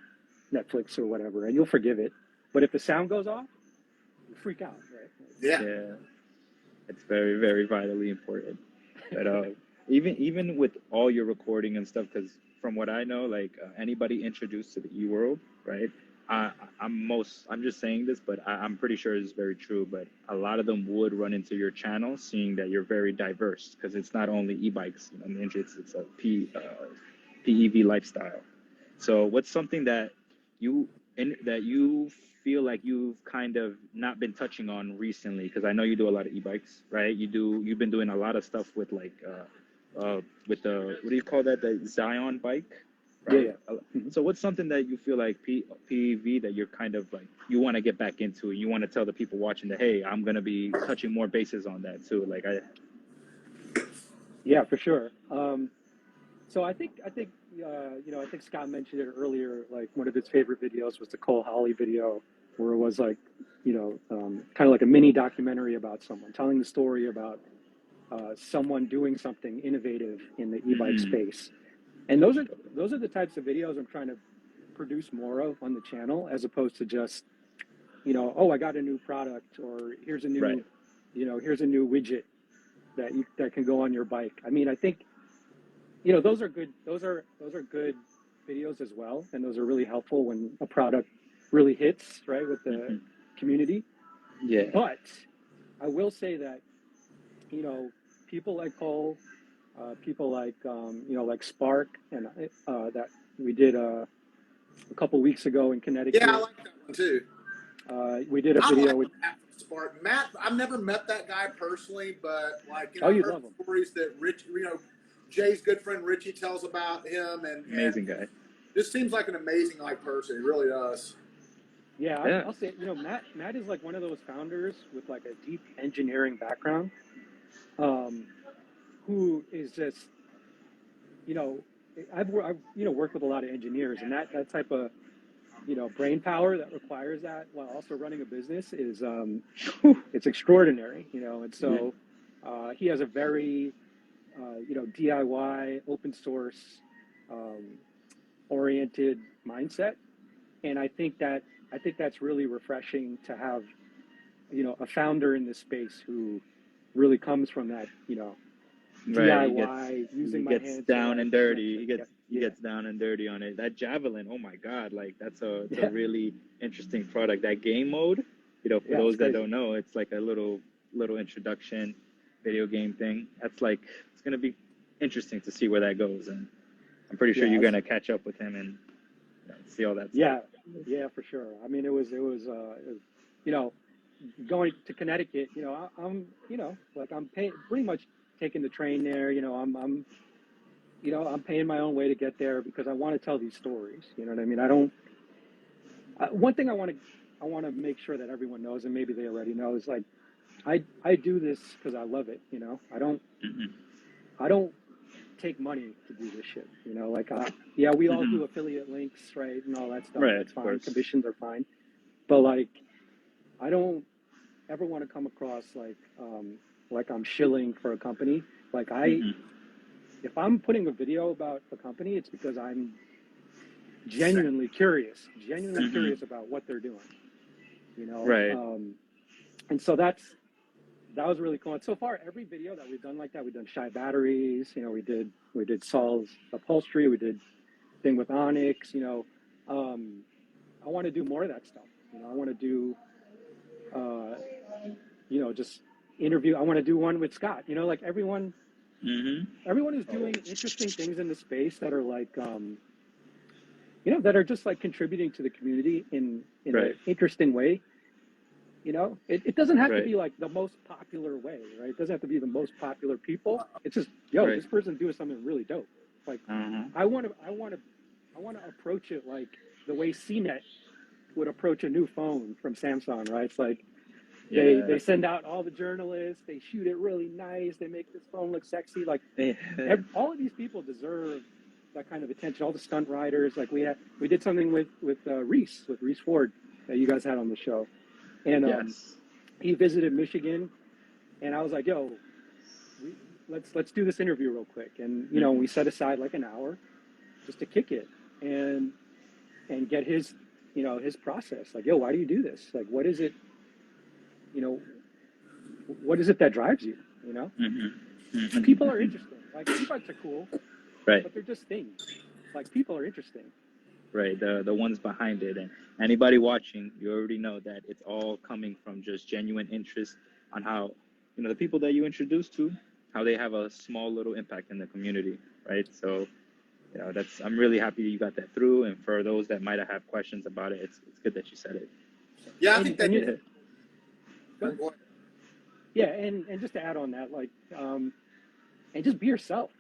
Netflix or whatever, and you'll forgive it. But if the sound goes off, you freak out, right? Yeah. Yeah, it's very, very vitally important. But even with all your recording and stuff, because from what I know, like anybody introduced to the e-world, right? I'm just saying this, but I'm pretty sure it's very true. But a lot of them would run into your channel, seeing that you're very diverse, because it's not only e-bikes. It's a PEV lifestyle. So what's something that you feel like you've kind of not been touching on recently? Because I know you do a lot of e-bikes, right? You've been doing a lot of stuff with like with the, what do you call that, the Zion bike, right? Yeah. Mm-hmm. So what's something that you feel like PEV that you're kind of like you want to get back into, and you want to tell the people watching that, hey, I'm gonna be touching more bases on that too, like Yeah, for sure. So I think I think Scott mentioned it earlier. Like one of his favorite videos was the Cole Holly video, where it was like, kind of like a mini documentary about someone telling the story about someone doing something innovative in the e-bike space. And those are the types of videos I'm trying to produce more of on the channel, as opposed to just, oh, I got a new product, or here's a new, Right. Here's a new widget that can go on your bike. I mean, I think, those are good. Those are good videos as well, and those are really helpful when a product really hits right with the community. Yeah. But I will say that, people like Cole, people like like Spark, and that we did a couple weeks ago in Connecticut. Yeah, I like that one too. We did a video with Matt Spark. Matt, I've never met that guy personally, but like Oh, I've you'd heard love him. stories that Rich, Jay's good friend Richie tells about him, and Amazing guy. This seems like an amazing person. It really does. Yeah, I'll say, Matt is like one of those founders with like a deep engineering background, who is just, I've worked with a lot of engineers, and that type of, brain power that requires that while also running a business is, it's extraordinary, and so he has a very, DIY, open source, oriented mindset, and I think that's really refreshing to have, a founder in this space who really comes from that, Right. DIY, using my hands. He gets down and dirty. He gets down and dirty on it. That javelin, oh my God, like it's a really interesting product. That game mode, for those that don't know, it's like a little introduction video game thing. That's like, it's gonna be interesting to see where that goes, and I'm pretty sure you're gonna catch up with him and see all that stuff. Yeah, for sure. I mean, it was you know, going to Connecticut, I'm, like I'm paying, pretty much taking the train there. I'm paying my own way to get there because I want to tell these stories. You know what I mean? I don't. One thing I want to make sure that everyone knows, and maybe they already know, is like I do this because I love it. Hmm. I don't take money to do this shit. Like yeah, we all Hmm. do affiliate links, right, and all that stuff. Right, That's of fine. course. Commissions are fine, but like I don't ever want to come across like I'm shilling for a company. Like Hmm. if I'm putting a video about a company, it's because I'm Same. genuinely Hmm. curious about what they're doing. Right. And so that was really cool. And so far, every video that we've done like that, we've done Shy Batteries. We did Saul's upholstery. We did thing with Onyx. I want to do more of that stuff. I want to do, uh, just interview. I want to do one with Scott. Like Hmm. everyone is doing interesting things in the space that are like, that are just like contributing to the community in an Right. interesting way. It doesn't have to Right. be like the most popular way, right? It doesn't have to be the most popular people. It's just, yo, Right. this person doing something really dope. Like, Uh-huh. I want to approach it like the way CNET would approach a new phone from Samsung, right? It's like they Yeah. send out all the journalists, they shoot it really nice, they make this phone look sexy. Like Yeah. all of these people deserve that kind of attention. All the stunt riders, like we did something with Reese Ford that you guys had on the show, and Yes. he visited Michigan, and I was like, yo, let's do this interview real quick, and Hmm. we set aside like an hour just to kick it and get his process. Like, yo, why do you do this? Like, what is it? You know, what is it that drives you? Hmm. And people are interesting. Like, e-bikes are cool, Right. but they're just things. Like, people are interesting. Right. The ones behind it, and anybody watching, you already know that it's all coming from just genuine interest on how the people that you introduce to, how they have a small little impact in the community, right? So that's I'm really happy you got that through, and for those that might have questions about it, it's good that you said it. Yeah, I And think that. you, Yeah. but Go ahead. yeah, and just to add on that, like, and just be yourself.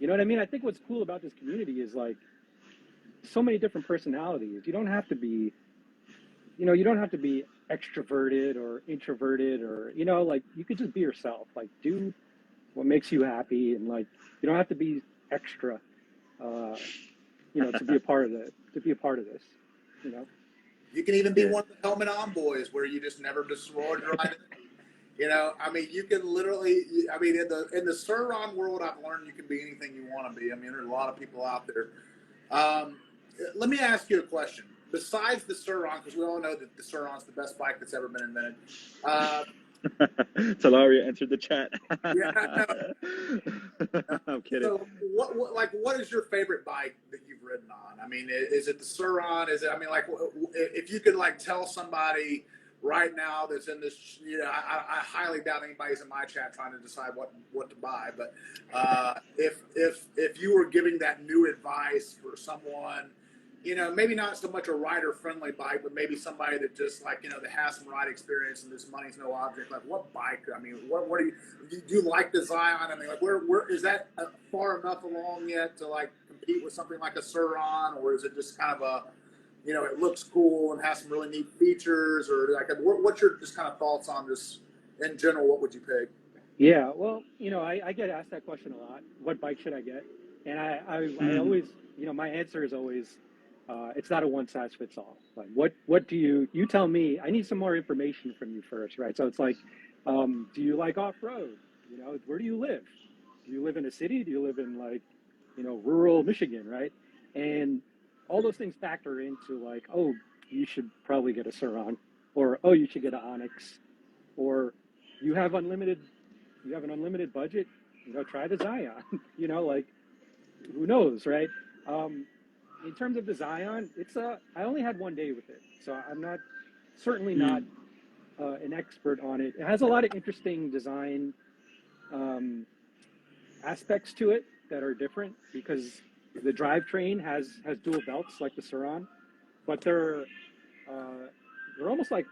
You know what I mean? I think what's cool about this community is like so many different personalities. You don't have to be extroverted or introverted, or like you could just be yourself. Like, do what makes you happy, and like you don't have to be extra, uh, to be a part of this. You know? You can even be Yeah. one of the helmet on boys where you just never just rolled your right in. I mean, you can literally. I mean, in the Surron world, I've learned you can be anything you want to be. I mean, there's a lot of people out there. Um, Let me ask you a question. Besides the Surron, because we all know that the Surron's the best bike that's ever been invented. Uh, Talaria entered the chat. yeah, I know. I'm kidding. So, what is your favorite bike that you've ridden on? I mean, is it the Surron? Is it? I mean, like, if you could like tell somebody right now that's in this, I highly doubt anybody's in my chat trying to decide what to buy. But if you were giving that new advice for someone, maybe not so much a rider friendly bike, but maybe somebody that just like that has some ride experience and this money's no object. Like, what bike? I mean, what do you like the Zion? I mean, like, where is that far enough along yet to like compete with something like a Suron, or is it just kind of a, it looks cool and has some really neat features, or like, what's your just kind of thoughts on this in general? What would you pick? Yeah. Well, I get asked that question a lot. What bike should I get? And I Mhm. always, my answer is always, it's not a one size fits all. Like, what do you tell me? I need some more information from you first, right? So it's like, do you like off road? Where do you live? Do you live in a city? Do you live in like, rural Michigan, right? And all those things factor into like, oh, you should probably get a Suron, or oh, you should get an Onyx, or you have an unlimited budget, try the Zion. Like, who knows, right? Um, in terms of the Zion, I only had one day with it, so I'm certainly not Mm. an expert on it. It has a lot of interesting design um, aspects to it that are different because the drivetrain has dual belts like the Suron, but they're almost like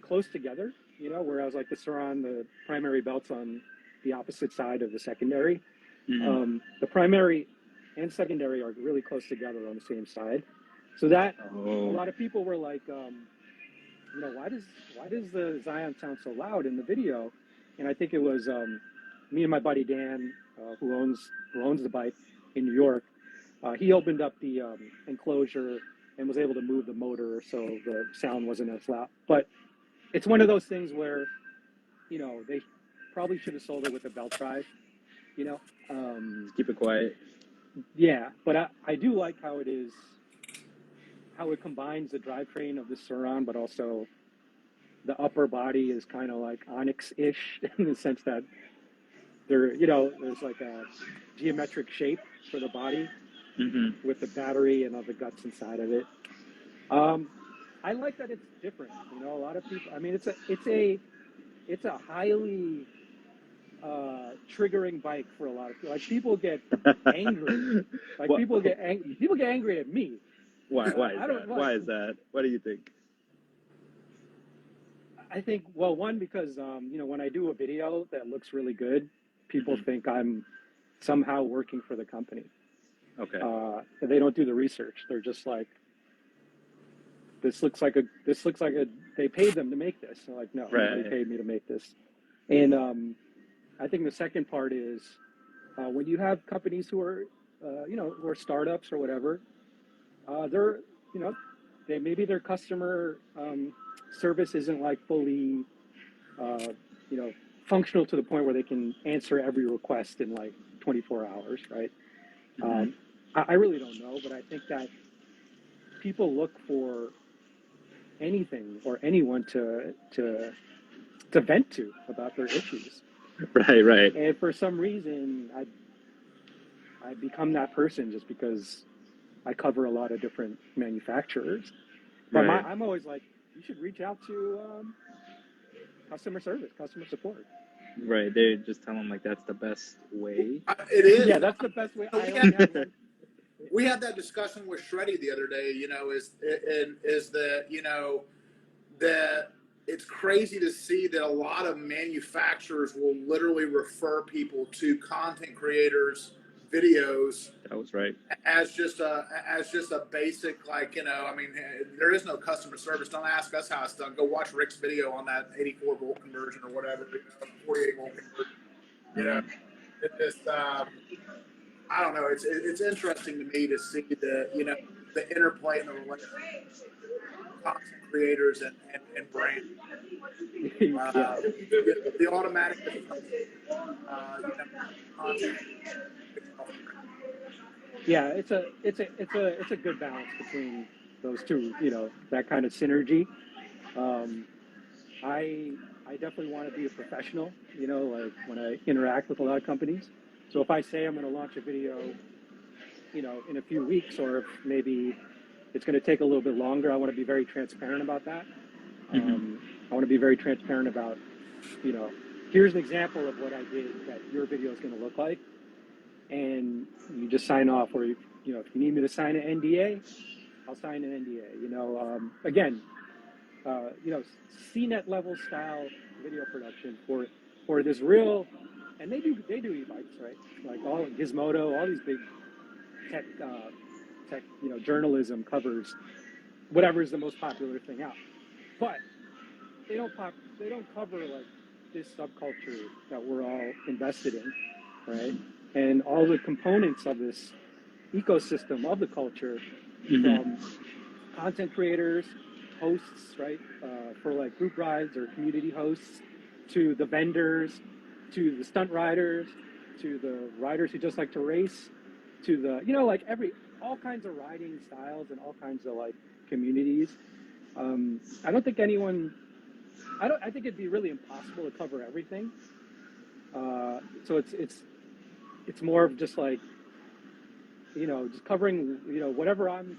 close together, you know, whereas like the Surround, the primary belt's on the opposite side of the secondary. The primary and secondary are really close together on the same side. So that a lot of people were like, you know, why does the Zion sound so loud in the video? And I think it was me and my buddy Dan, who owns the bike in New York. He opened up the enclosure and was able to move the motor so the sound wasn't as loud. But it's one of those things where, you know, they probably should have sold it with a belt drive, you know. Keep it quiet. Yeah, but I do like how it is, how it combines the drivetrain of the Surround, but also the upper body is kind of like Onyx-ish in the sense that you know, there's like a geometric shape for the body with the battery and all the guts inside of it. I like that it's different. You know, a lot of people. I mean, it's a highly triggering bike for a lot of people. Like people get angry. Like people get angry at me. Why is that? Why is that? What do you think? I think, well, one, because you know, when I do a video that looks really good, people think I'm somehow working for the company. Okay. They don't do the research. They're just like, this looks like a. They paid them to make this. They're like, no, Right. they paid me to make this. And I think the second part is when you have companies who are, you know, who are startups or whatever, they're, you know, maybe their customer service isn't like fully, you know, functional to the point where they can answer every request in like 24 hours, right? I really don't know, but I think that people look for anything or anyone to vent to about their issues. Right. And for some reason, I become that person just because I cover a lot of different manufacturers. But Right. I'm always like, you should reach out to customer service, customer support. Right. They just tell them like that's the best way. It is. Yeah, that's the best way. We had that discussion with Shreddy the other day. You know, is that, you know, that it's crazy to see that a lot of manufacturers will literally refer people to content creators' videos. That was right. As just a basic, like, you know, I mean, there is no customer service. Don't ask us how it's done. Go watch Rick's video on that 84 volt conversion or whatever, 48 volt conversion. You know, it just I don't know. It's interesting to me to see the, you know, the interplay and the relationship between content creators and brands. The automatic, content. Yeah, it's a good balance between those two. You know, that kind of synergy. I definitely want to be a professional. You know, like when I interact with a lot of companies. So if I say I'm going to launch a video, you know, in a few weeks, or if maybe it's going to take a little bit longer, I want to be very transparent about that. I want to be very transparent about, you know, here's an example of what I did that your video is going to look like. And you just sign off, or, you know, if you need me to sign an NDA, I'll sign an NDA. You know, again, you know, CNET level style video production for this real, and they do e-bikes, right? Like all Gizmodo, all these big tech, you know, journalism covers whatever is the most popular thing out, but they don't cover like this subculture that we're all invested in, right? And all the components of this ecosystem of the culture, from content creators, hosts, right, for like group rides or community hosts, to the vendors, to the stunt riders, to the riders who just like to race, to the, you know, like all kinds of riding styles and all kinds of like communities. I don't think anyone, I think it'd be really impossible to cover everything. So it's more of just like, you know, just covering, you know, whatever I'm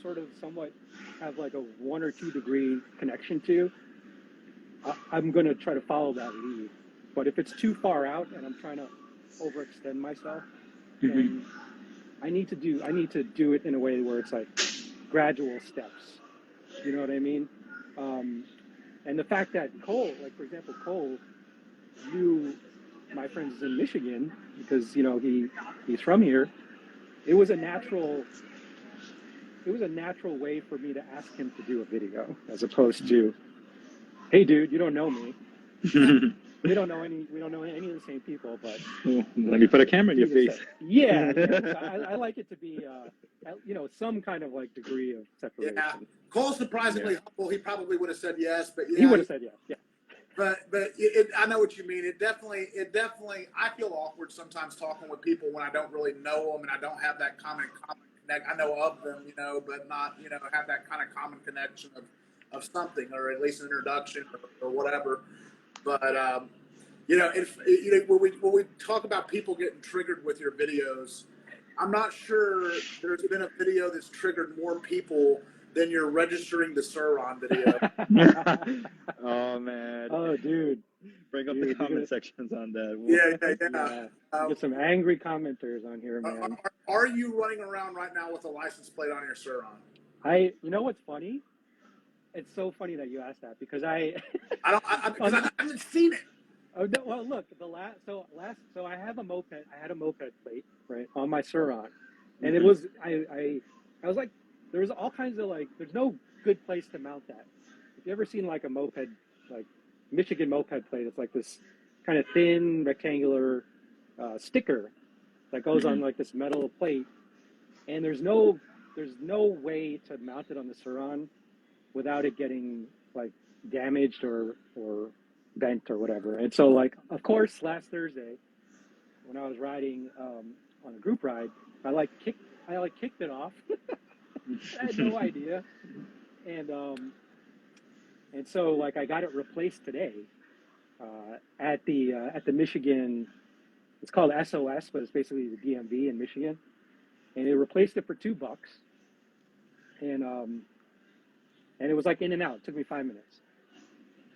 sort of somewhat have like a 1 or 2 degree connection to, I'm going to try to follow that lead. But if it's too far out and I'm trying to overextend myself, then I need to do it in a way where it's like gradual steps. You know what I mean? And the fact that Cole, like for example, Cole knew my friends in Michigan because, you know, he's from here. It was a natural way for me to ask him to do a video, as opposed to, hey dude, you don't know me. We don't know any of the same people, but let me put a camera in your face. Yeah. So I like it to be, you know, some kind of like degree of separation. Yeah. Cole's surprisingly humble. He probably would have said yes, but yeah, he would have said yes. Yeah. But I know what you mean. It definitely. I feel awkward sometimes talking with people when I don't really know them and I don't have that common connect. I know of them, you know, but not, you know, have that kind of common connection of something, or at least an introduction or whatever. But you know, when we talk about people getting triggered with your videos, I'm not sure there's been a video that's triggered more people than your registering the Sauron video. Oh man. Oh dude. Bring up the comment sections on that. Yeah. Get some angry commenters on here, man. Are you running around right now with a license plate on your Sauron? You know what's funny? It's so funny that you asked that because I haven't seen it. Oh no, well look, so I have a moped. I had a moped plate, right, on my Sauron. And it was I was like, there was all kinds of like, there's no good place to mount that. If you ever seen like a moped, like Michigan moped plate, it's like this kind of thin rectangular sticker that goes on like this metal plate, and there's no way to mount it on the Sauron without it getting like damaged or bent or whatever. And so like, of course, last Thursday when I was riding on a group ride, I kicked it off. I had no idea. And so like I got it replaced today at the Michigan. It's called SOS, but it's basically the DMV in Michigan. And they replaced it for $2. And it was like in and out. It took me 5 minutes.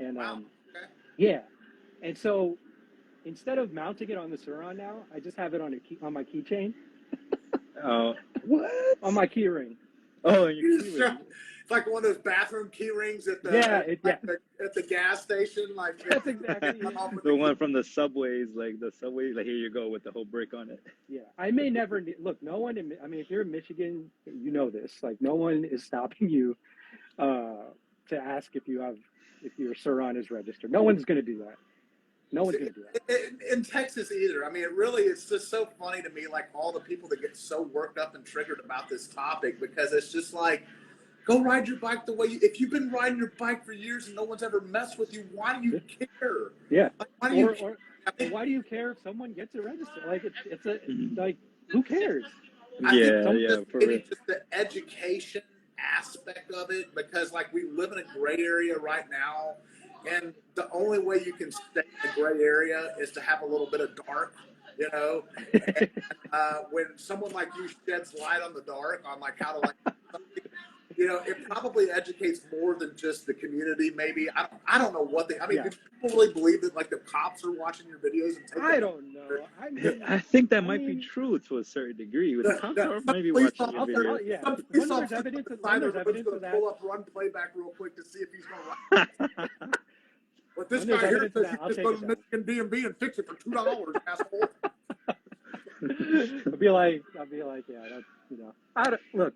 And wow. Okay. Yeah. And so instead of mounting it on the Sauron now, I just have it on my keychain. Oh, what? On my key ring. Oh, your key ring. It's like one of those bathroom key rings at the at the gas station. Like that's exactly the one from the subways, like here you go with the whole brick on it. Yeah, I may never look. No one. I mean, if you're in Michigan, you know this. Like, no one is stopping you to ask if your Sauron is registered. No one's going to do that. No one's going to do that. In Texas either. I mean, it's just so funny to me, like all the people that get so worked up and triggered about this topic, because it's just like, go ride your bike the way if you've been riding your bike for years and no one's ever messed with you, why do you care? Yeah. Like, why do you care? Why do you care if someone gets it registered? Like it's like, who cares? For real. Just the education aspect of it, because like we live in a gray area right now, and the only way you can stay in a gray area is to have a little bit of dark, you know. And, when someone like you sheds light on the dark, on like how to like something, you know, it probably educates more than just the community. Maybe I don't know what they. I mean, do people really believe that like the cops are watching your videos and taking? I don't know. I think that might be true to a certain degree. The cops are maybe watching your videos. Yeah. When there's evidence of that, pull up run playback real quick to see if he's going to. But this guy here says you just go to Michigan DMV and fix it for $2, asshole. I'll be like, yeah, that's, you know. Look,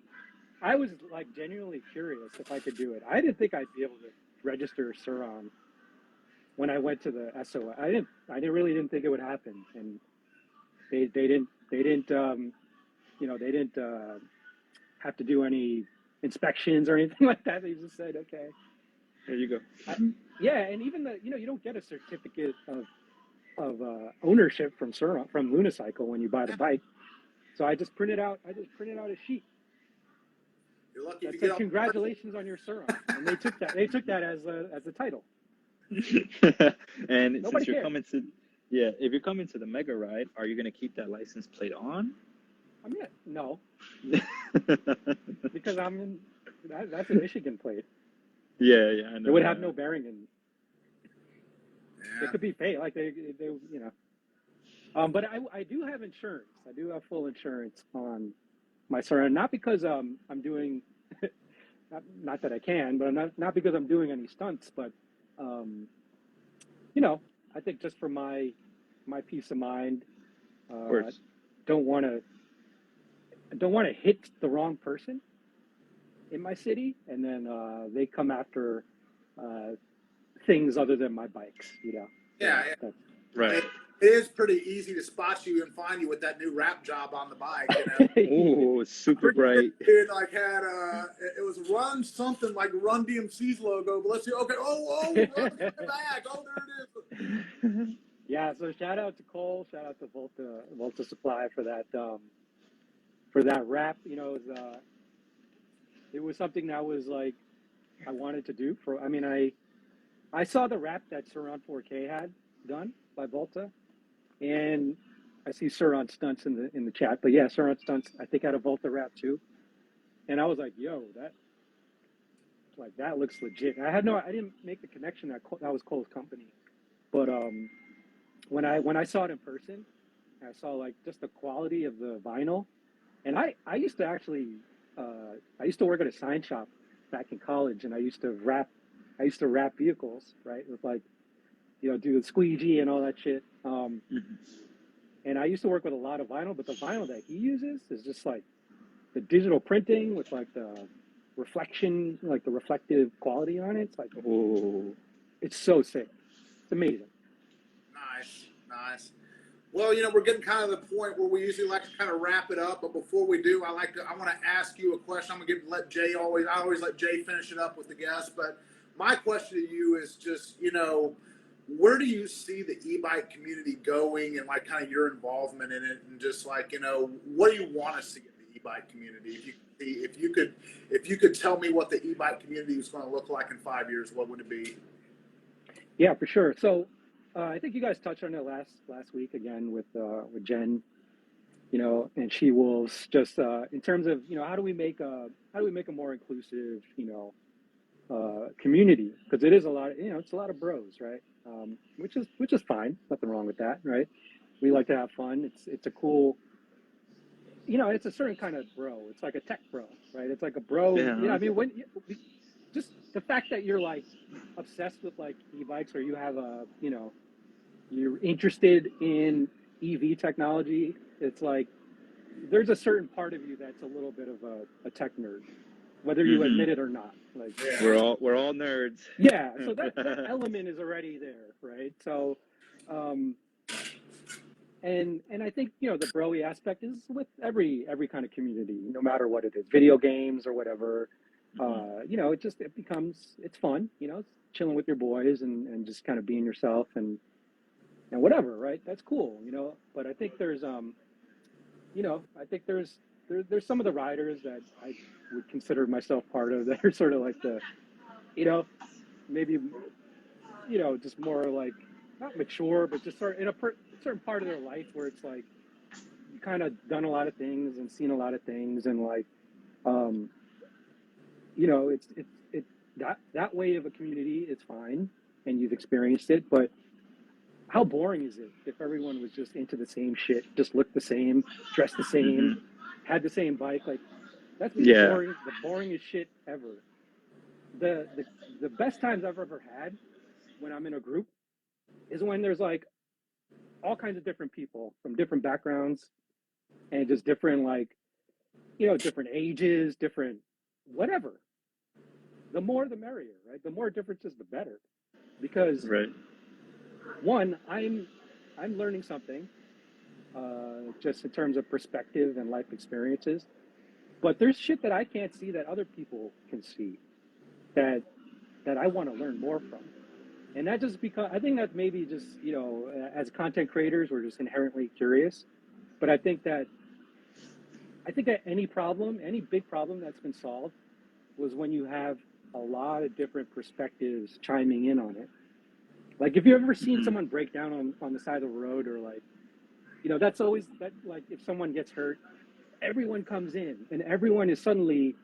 I was like genuinely curious if I could do it. I didn't think I'd be able to register Sauron when I went to the SOS. I really didn't think it would happen, and they didn't you know, they didn't have to do any inspections or anything like that. They just said, okay, there you go. Yeah, and even you don't get a certificate of ownership from Sauron, from Lunicycle when you buy the bike. So I just printed out a sheet. You're lucky that said, congratulations on your Sauron, and they took that as the title. And Nobody since you're cared. coming to, if you're coming to the Mega Ride, are you going to keep that license plate on? I mean, no, because that's a Michigan plate. Yeah, I know. It would have no bearing in. Yeah. It could be fake, like they you know. But I do have insurance. I do have full insurance on my Sauron, not because I'm doing, not that I can, but I'm not because I'm doing any stunts, but um, you know, I think just for my peace of mind, Of uh, course. don't want to hit the wrong person in my city, and then they come after uh, things other than my bikes. You know, Yeah, so yeah. Right. It is pretty easy to spot you and find you with that new rap job on the bike. You know, Oh, super pretty sure bright. dude like had it was Run something like Run DMC's logo. But let's see. Okay, Run's coming back. Oh, there it is. Yeah, so shout out to Cole, shout out to Volta Supply for that rap. You know, it was something that was like I wanted to do. For I mean, I saw the rap that Surround 4K had done by Volta, and I see Surround Stunts in the chat. But yeah, Surround Stunts I think had a Volta rap too, and I was like, yo, that looks legit. I didn't make the connection that was Cole's company, but when I saw it in person, I saw like just the quality of the vinyl. And I used to actually, I used to work at a sign shop back in college, and I used to wrap vehicles, right? With like, you know, do the squeegee and all that shit. And I used to work with a lot of vinyl, but the vinyl that he uses is just like the digital printing with like the reflection, like the reflective quality on it. It's like, Oh, it's so sick. It's amazing. Nice, nice. Well, you know, we're getting kind of the point where we usually like to kind of wrap it up. But before we do, I want to ask you a question. I'm gonna let Jay I always let Jay finish it up with the guest. But my question to you is just, you know, where do you see the e-bike community going, and like kind of your involvement in it, and just like, you know, what do you want to see in the e-bike community? If you could tell me what the e-bike community is going to look like in 5 years, what would it be? Yeah, for sure. So I think you guys touched on it last week again with Jen, you know, and She Wolves. Just in terms of, you know, how do we make a more inclusive, you know, community? Because it is a lot, you know, it's a lot of bros, right? Which is fine. Nothing wrong with that, right? We like to have fun. It's a cool, you know, it's a certain kind of bro. It's like a tech bro, right? It's like a bro. You know, yeah. I mean, just the fact that you're like obsessed with like e-bikes, or you have a, you know, you're interested in EV technology, it's like there's a certain part of you that's a little bit of a tech nerd, whether you admit it or not. Like, We're all nerds. yeah, so that element is already there, right? So, and I think, you know, the broy aspect is with every kind of community, no matter what it is, video games or whatever. You know, it's fun, you know, it's chilling with your boys and just kind of being yourself and whatever, right? That's cool, you know. But I think there's you know, I think there's some of the riders that I would consider myself part of that are sort of like the, you know, maybe, you know, just more like not mature, but just sort of in a certain part of their life where it's like you kind of done a lot of things and seen a lot of things, and like, um, you know, it that way of a community is fine, and you've experienced it, but how boring is it if everyone was just into the same shit, just looked the same, dressed the same, had the same bike? Like, that's the Yeah. boringest shit ever. The best times I've ever had when I'm in a group is when there's like all kinds of different people from different backgrounds and just different, like, you know, different ages, different whatever. The more the merrier, right? The more differences the better. Because Right. one, I'm learning something, just in terms of perspective and life experiences. But there's shit that I can't see that other people can see that I want to learn more from. And that just because I think that maybe just, you know, as content creators, we're just inherently curious. But I think that any big problem that's been solved was when you have a lot of different perspectives chiming in on it. Like, if you've ever seen someone break down on the side of the road, or like, you know, that's always that, like, if someone gets hurt, everyone comes in and everyone is suddenly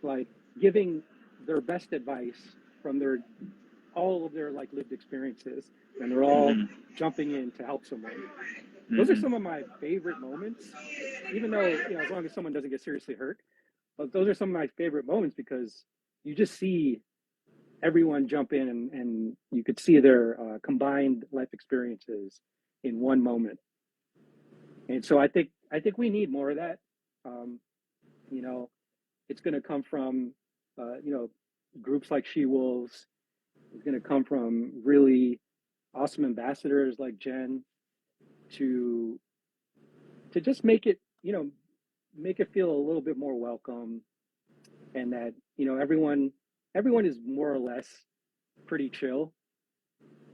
like giving their best advice from all of their like lived experiences, and they're all jumping in to help someone. Those are some of my favorite moments, even though, you know, as long as someone doesn't get seriously hurt. But those are some of my favorite moments because you just see everyone jump in and you could see their combined life experiences in one moment. And so I think we need more of that. You know, it's going to come from you know, groups like She Wolves. It's going to come from really awesome ambassadors like Jen to just make it, you know, make it feel a little bit more welcome, and that, you know, everyone is more or less pretty chill,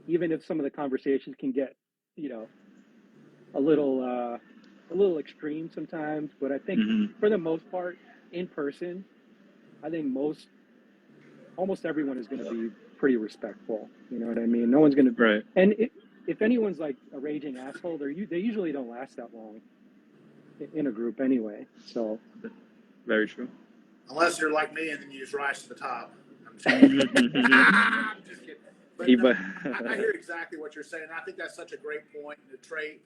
even if some of the conversations can get, you know, a little extreme sometimes. But I think for the most part, in person, I think almost everyone is going to be pretty respectful. You know what I mean? No one's going to. Right. And if anyone's like a raging asshole, they usually don't last that long in a group anyway. So. Very true. Unless you're like me and then you just rise to the top. I'm just kidding. I'm just kidding. But no, I hear exactly what you're saying. I think that's such a great point. And Trey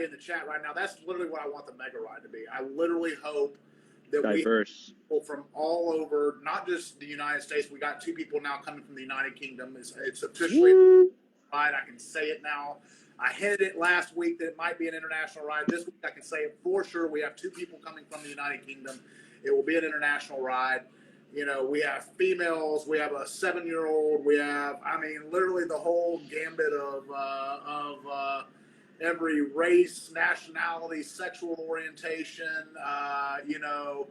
in the chat right now, that's literally what I want the Mega Ride to be. I literally hope that diverse. We have people from all over, not just the United States. We got 2 people now coming from the United Kingdom. It's officially right. I can say it now. I hinted it last week that it might be an international ride. This week I can say it for sure. We have 2 people coming from the United Kingdom. It will be an international ride. You know, we have females. We have a 7-year-old. We have, I mean, literally the whole gambit of every race, nationality, sexual orientation. You know,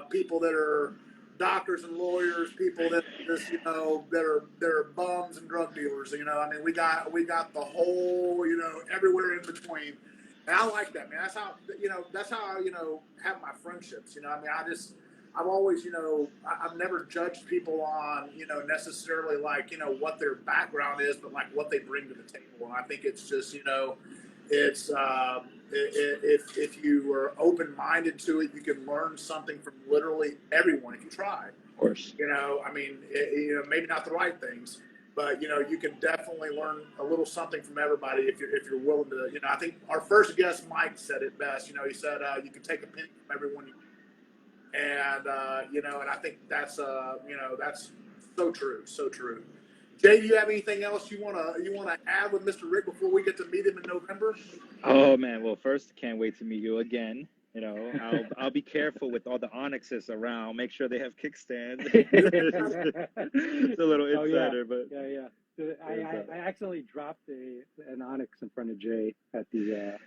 people that are doctors and lawyers, people that just, you know, that are bums and drug dealers. You know, I mean, we got the whole, you know, everywhere in between. And I like that, man. That's how, you know, I, you know, have my friendships. You know, I mean, I've always, you know, I've never judged people on, you know, necessarily like, you know, what their background is, but like what they bring to the table. And I think it's just, you know, it's if you are open-minded to it, you can learn something from literally everyone if you try. Of course. You know, I mean, you know, maybe not the right things, but you know, you can definitely learn a little something from everybody if you're willing to. You know, I think our first guest, Mike, said it best. You know, he said you can take a penny from everyone, and you know, and I think that's you know, that's so true, so true. Jay, do you have anything else you wanna add with Mr. Rick before we get to meet him in November? Oh man, well first can't wait to meet you again. You know, I'll be careful with all the Onyxes around. Make sure they have kickstands. It's a little insider, but yeah. I accidentally dropped an Onyx in front of Jay at the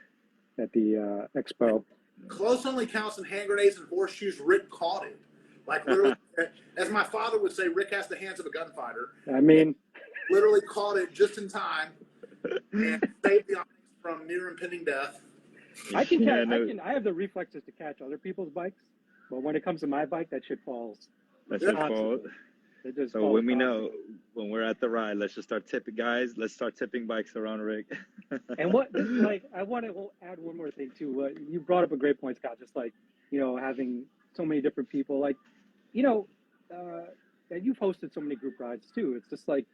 expo. Close only counts in hand grenades and horseshoes. Rick caught it. Like literally, as my father would say, Rick has the hands of a gunfighter. I mean, literally caught it just in time and saved the Onyx from near impending death. I have the reflexes to catch other people's bikes, but when it comes to my bike, that shit falls. That's your fault. So when we know, when we're at the ride, let's just start tipping, guys. Let's start tipping bikes around Rick. And I want to add one more thing too. You brought up a great point, Scott. Just like, you know, having so many different people, like, you know, and you've hosted so many group rides too. It's just like,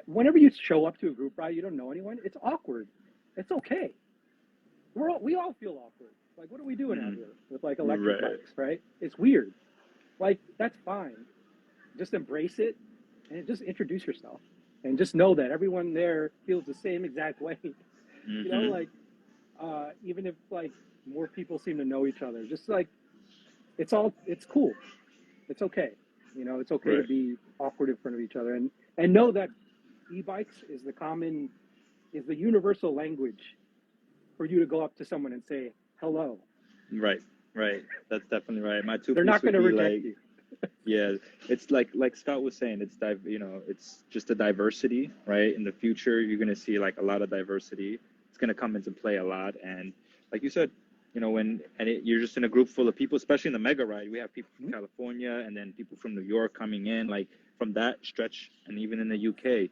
whenever you show up to a group ride, you don't know anyone. It's awkward. It's okay. We all feel awkward. Like, what are we doing out here with like electric bikes, right? It's weird. Like, that's fine. Just embrace it and just introduce yourself and just know that everyone there feels the same exact way. You know, like, even if like more people seem to know each other, just like, it's cool. It's okay. You know, it's okay to be awkward in front of each other, and know that e-bikes is the universal language for you to go up to someone and say hello. Right. That's definitely right. My They're not going to reject you. Yeah, it's like Scott was saying, you know, it's just a diversity, right? In the future, you're going to see like a lot of diversity. It's going to come into play a lot. And like you said, you know, you're just in a group full of people, especially in the Mega Ride, we have people from California and then people from New York coming in, like from that stretch, and even in the UK,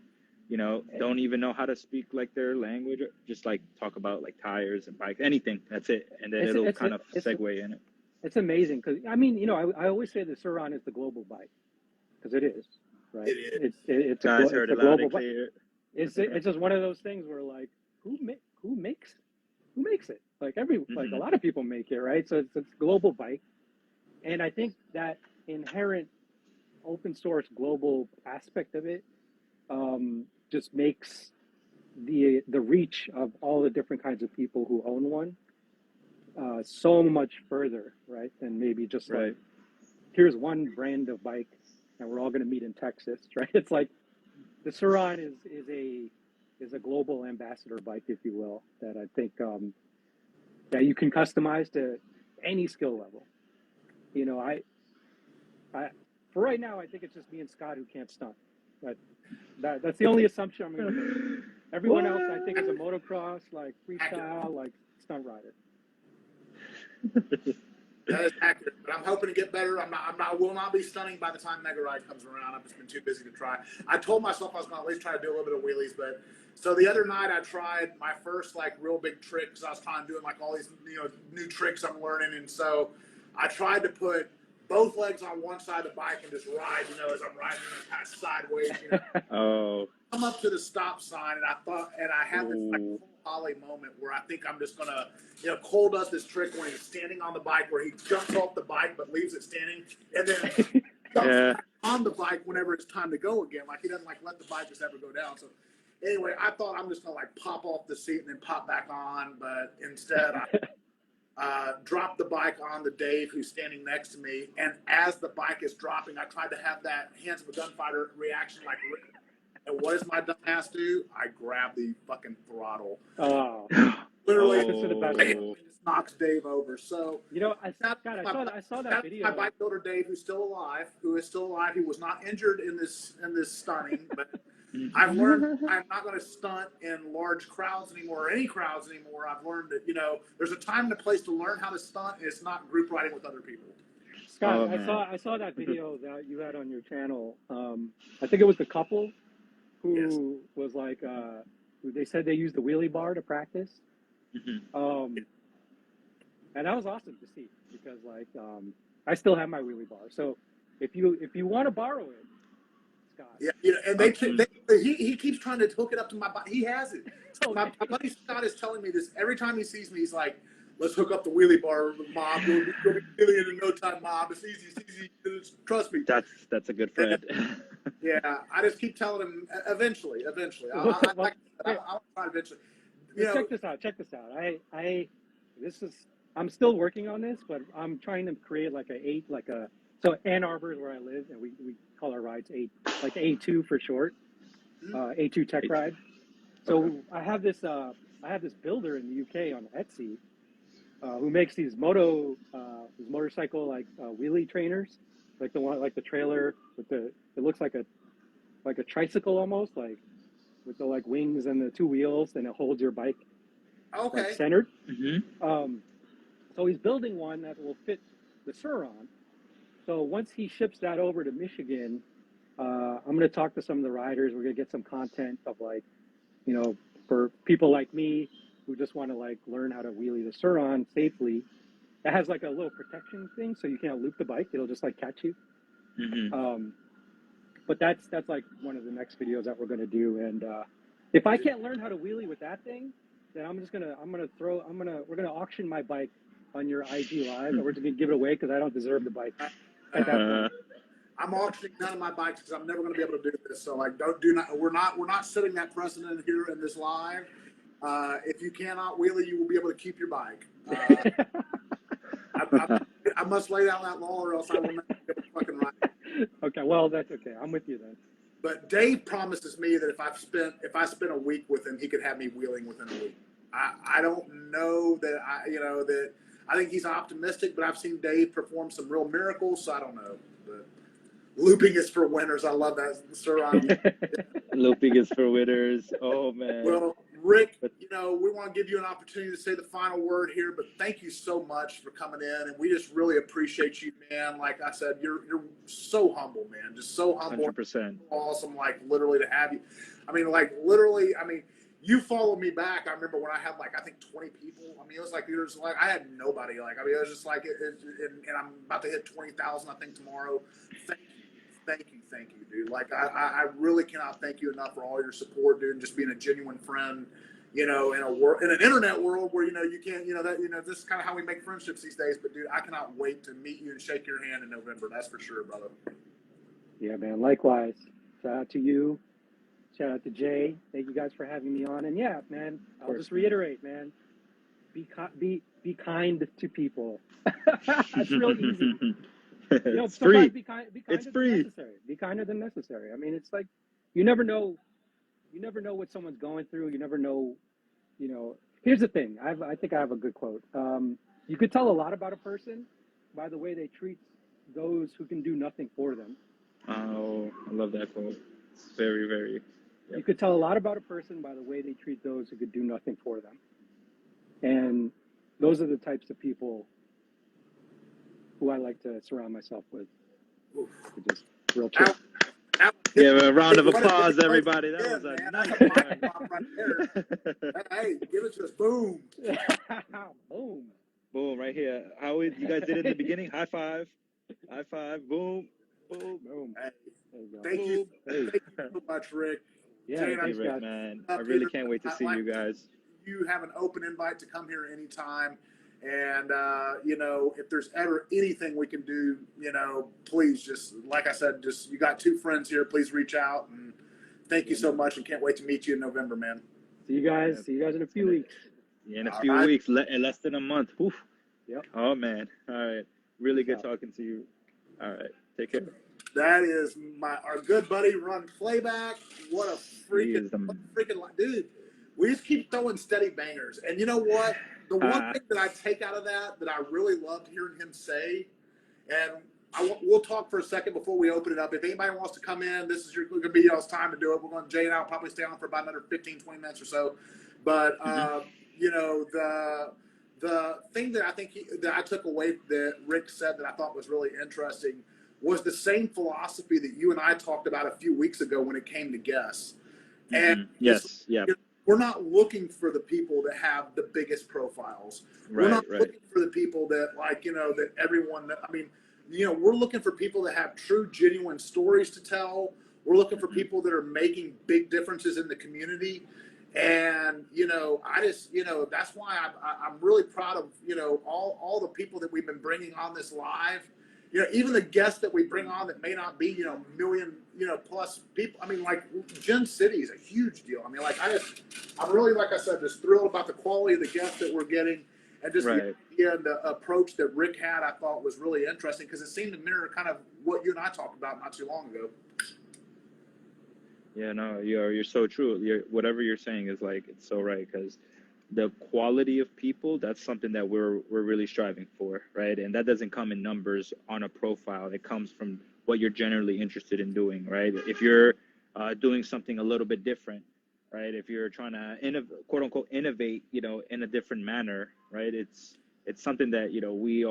you know, don't even know how to speak like their language, just like talk about like tires and bikes, anything. That's it. And then it'll kind of segue in it. It's amazing because, I mean, you know, I always say the Suron is the global bike because it is, right? It is. It's a global bike. It's just one of those things where like, who makes it? Like like a lot of people make it, right? So it's a global bike, and I think that inherent open source global aspect of it just makes the reach of all the different kinds of people who own one so much further, right? Than maybe just like, here's one brand of bike and we're all going to meet in Texas, right? It's like the Suron is a global ambassador bike, if you will, that I think that you can customize to any skill level. You know, I for right now, I think it's just me and Scott who can't stunt. But that's the only assumption I'm going to make. Everyone else, I think, is a motocross, like freestyle, like stunt rider. That is accurate, but I'm hoping to get better. I will not be stunning by the time MegaRide comes around. I've just been too busy to try. I told myself I was going to at least try to do a little bit of wheelies, but so the other night I tried my first like real big trick because I was kind of doing like all these new tricks I'm learning, and so I tried to put both legs on one side of the bike and just ride, as I'm riding kind of sideways, Oh. Come up to the stop sign, and I had this like Ollie moment where I think I'm just gonna, Cole does this trick when he's standing on the bike where he jumps off the bike but leaves it standing, and then jumps back on the bike whenever it's time to go again. Like he doesn't like let the bike just ever go down. So anyway, I thought I'm just gonna like pop off the seat and then pop back on, but instead I dropped the bike on the Dave who's standing next to me, and as the bike is dropping, I tried to have that hands of a gunfighter reaction like. And what does my dumb ass do? I grab the fucking throttle. Oh, Literally, it just knocks Dave over. So I saw that video. My bike builder Dave, who is still alive. He was not injured in this stunning, but I've learned I'm not going to stunt in large crowds anymore, or any crowds anymore. I've learned that there's a time and a place to learn how to stunt, and it's not group riding with other people. Scott, I saw that video that you had on your channel. I think it was the couple who was like, they said they used the wheelie bar to practice. And that was awesome to see because like, I still have my wheelie bar. So if you want to borrow it, Scott. Yeah, and he keeps trying to hook it up to my bike. He has it. So my buddy Scott is telling me this every time he sees me. He's like, let's hook up the wheelie bar, Mom. You'll be wheeling in no time, Mom. It's easy. Trust me. That's a good friend. Yeah, I just keep telling him eventually. I'll try eventually. Check this out. I'm still working on this, but I'm trying to create so Ann Arbor is where I live, and we call our rides A2 for short, A2 Tech Ride. So I have this builder in the UK on Etsy who makes these motorcycle wheelie trainers, like the one like the trailer with it looks like a tricycle almost, like with the wings and the two wheels, and it holds your bike centered. So he's building one that will fit the Suron. So once he ships that over to Michigan, I'm going to talk to some of the riders. We're going to get some content of for people like me who just want to learn how to wheelie the Suron safely. It has a little protection thing, so you can't loop the bike. It'll just catch you. But that's one of the next videos that we're going to do. And if I can't learn how to wheelie with that thing, then we're going to auction my bike on your IG Live, and we're just going to give it away because I don't deserve the bike at that point. I'm auctioning none of my bikes because I'm never going to be able to do this. So we're not setting that precedent here in this live. If you cannot wheelie, you will be able to keep your bike. I must lay down that law, or else I will never be able to fucking ride. Okay, well that's okay. I'm with you then. But Dave promises me that if I spent a week with him, he could have me wheeling within a week. I don't know that I think he's optimistic, but I've seen Dave perform some real miracles, so I don't know. But looping is for winners. I love that, sir. Looping is for winners. Oh man. Well, Rick, we want to give you an opportunity to say the final word here, but thank you so much for coming in, and we just really appreciate you, man. Like I said, you're so humble, man. Just so humble. 100%. Awesome, literally to have you. Literally, you followed me back. I remember when I had I think 20 people. It was I had nobody. It was just and I'm about to hit 20,000 I think tomorrow. Thank you, dude. I really cannot thank you enough for all your support, dude, and just being a genuine friend. In an internet world where you can't, this is kind of how we make friendships these days. But dude, I cannot wait to meet you and shake your hand in November. That's for sure, brother. Yeah, man. Likewise. Shout out to you. Shout out to Jay. Thank you guys for having me on. And yeah, man, Of I'll course, just man. reiterate, man. Be kind to people. It's real easy. You know, It's sometimes free. be kind. Be It's kinder than free. necessary. Be kinder than necessary. I mean, it's like you never know. You never know what someone's going through. You never know. You know. Here's the thing. I think I have a good quote. You could tell a lot about a person by the way they treat those who can do nothing for them. Oh, I love that quote. It's very, very. Yep. You could tell a lot about a person by the way they treat those who could do nothing for them. And those are the types of people who I like to surround myself with. Just real chill. Give a round of What a applause, great everybody. place That to was a end, man. nice That's a mic one. drop right there. Hey, give it to us. Boom. Boom. Boom, right here. How you guys did it in the beginning? High five. High five. Boom. Boom. Boom. Hey, There you go. thank you. Hey. Thank you so much, Rick. Yeah, Jane, Thank thanks, you, Rick, guys. man. I up really here. can't wait to see you guys. You have an open invite to come here anytime. And, you know, if there's ever anything we can do, you know, please just, like I said, just, you got two friends here. Please reach out. And thank you so much. And can't wait to meet you in November, man. See you guys. Yeah. See you guys in a few weeks. Yeah, in a All few right. weeks, in less than a month. Oof. Yep. Oh, man. All right. Really Peace good out. talking to you. All right. Take care. That is our good buddy Run Playback. What a freaking dude. We just keep throwing steady bangers. And you know what? The one thing that I take out of that I really loved hearing him say, and we'll talk for a second before we open it up. If anybody wants to come in, this is going to be y'all's time to do it. We're going to, Jay and I will probably stay on for about another 15, 20 minutes or so. But, you know, the thing that I think that I took away that Rick said that I thought was really interesting was the same philosophy that you and I talked about a few weeks ago when it came to guests. And yes, yeah. We're not looking for the people that have the biggest profiles. We're not looking for the people that, like, you know, that everyone, I mean, you know, we're looking for people that have true, genuine stories to tell. We're looking for people that are making big differences in the community. And, you know, I just, you know, that's why I'm really proud of, you know, all the people that we've been bringing on this live. You know, even the guests that we bring on that may not be, you know, million, you know, plus people. I mean, like Gen City is a huge deal. I mean, like I'm really, like I said, just thrilled about the quality of the guests that we're getting, and just the idea and the approach that Rick had. I thought was really interesting because it seemed to mirror kind of what you and I talked about not too long ago. Yeah, no, you're so true. Whatever you're saying is like it's so right because the quality of people, that's something that we're really striving for, right? And that doesn't come in numbers on a profile. It comes from what you're generally interested in doing, right? If you're doing something a little bit different, right? If you're trying to quote unquote innovate, you know, in a different manner, right? It's something that, you know, we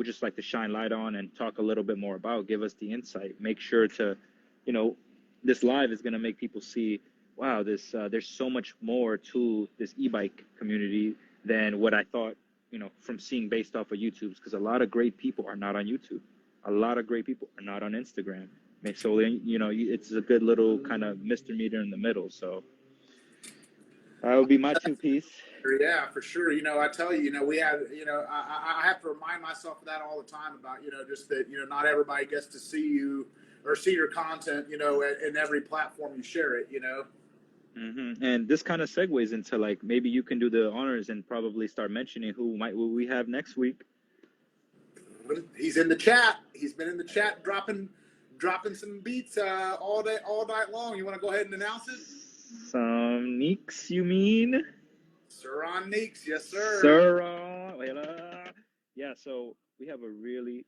just like to shine light on and talk a little bit more about, give us the insight, make sure to, you know, this live is going to make people see, wow, there's so much more to this e-bike community than what I thought, you know, from seeing based off of YouTube. Because a lot of great people are not on YouTube. A lot of great people are not on Instagram. So, you know, it's a good little kind of Mr. Meter in the middle. So that would be my two piece. Yeah, for sure. You know, I tell you, you know, we had, you know, I have to remind myself of that all the time about, you know, just that, you know, not everybody gets to see you or see your content, you know, in every platform you share it, you know. And this kind of segues into like maybe you can do the honors and probably start mentioning who we have next week. He's in the chat. He's been in the chat dropping some beats all night long. You want to go ahead and announce it? Some Neeks, you mean? Suron Neeks, yes sir. Suron. Yeah, so we have a really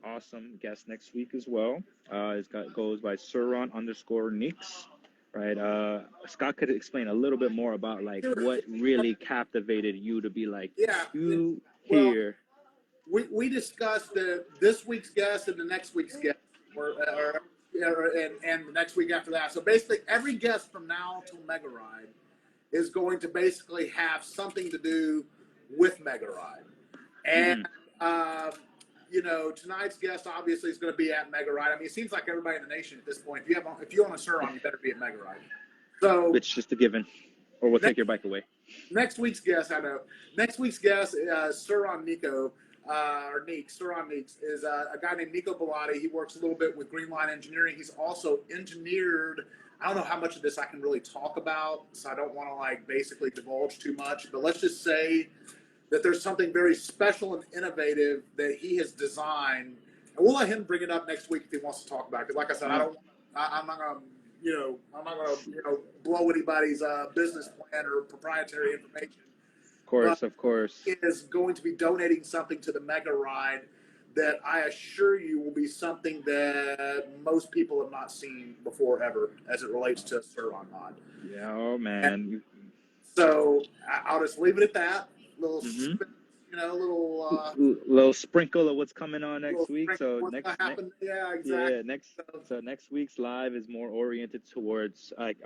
awesome guest next week as well. Goes by Suron_Neeks. Right. Scott could explain a little bit more about like what really captivated you to be like, here. We discussed this week's guest and the next week's guest, and the next week after that. So basically, every guest from now till MegaRide is going to basically have something to do with MegaRide. And you know, tonight's guest obviously is going to be at MegaRide. I mean, it seems like everybody in the nation at this point, if you own a Suron, you better be at MegaRide. So it's just a given, or we'll take your bike away. Next week's guest, Suron Nico. or Neeks, Suron Neeks, is a guy named Nico Bellotti. He works a little bit with Greenline Engineering. He's also engineered. I don't know how much of this I can really talk about, so I don't want to like basically divulge too much. But let's just say that there's something very special and innovative that he has designed, and we'll let him bring it up next week if he wants to talk about it. Because, like I said, I'm not gonna, I'm not gonna, blow anybody's business plan or proprietary information. Of course. He is going to be donating something to the Mega Ride that I assure you will be something that most people have not seen before ever, as it relates to Suron Mod. Yeah, oh man. So I'll just leave it at that. Little, Mhm. little sprinkle of what's coming on next week. So yeah, exactly. Yeah, so next week's live is more oriented towards like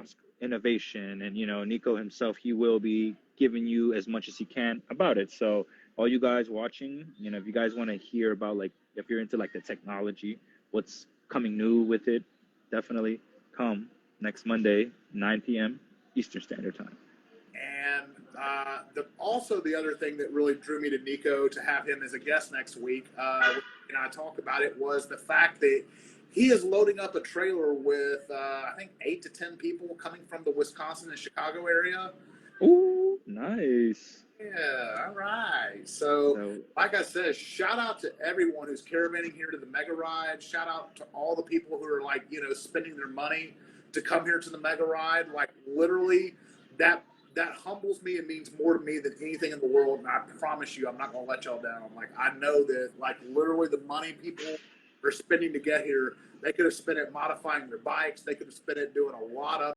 innovation, and Nico himself, he will be giving you as much as he can about it. So all you guys watching, if you guys want to hear about like if you're into like the technology, what's coming new with it, definitely come next Monday, 9 p.m. Eastern Standard Time. And also the other thing that really drew me to Nico to have him as a guest next week, and I talked about it, was the fact that he is loading up a trailer with I think 8 to 10 people coming from the Wisconsin and Chicago area. Ooh, nice. Yeah, all right. So, like I said, shout out to everyone who's caravanning here to the Mega Ride. Shout out to all the people who are like, spending their money to come here to the Mega Ride. Like literally, that humbles me and means more to me than anything in the world. And I promise you, I'm not going to let y'all down. Like I know that, like literally, the money people are spending to get here, they could have spent it modifying their bikes. They could have spent it doing a lot of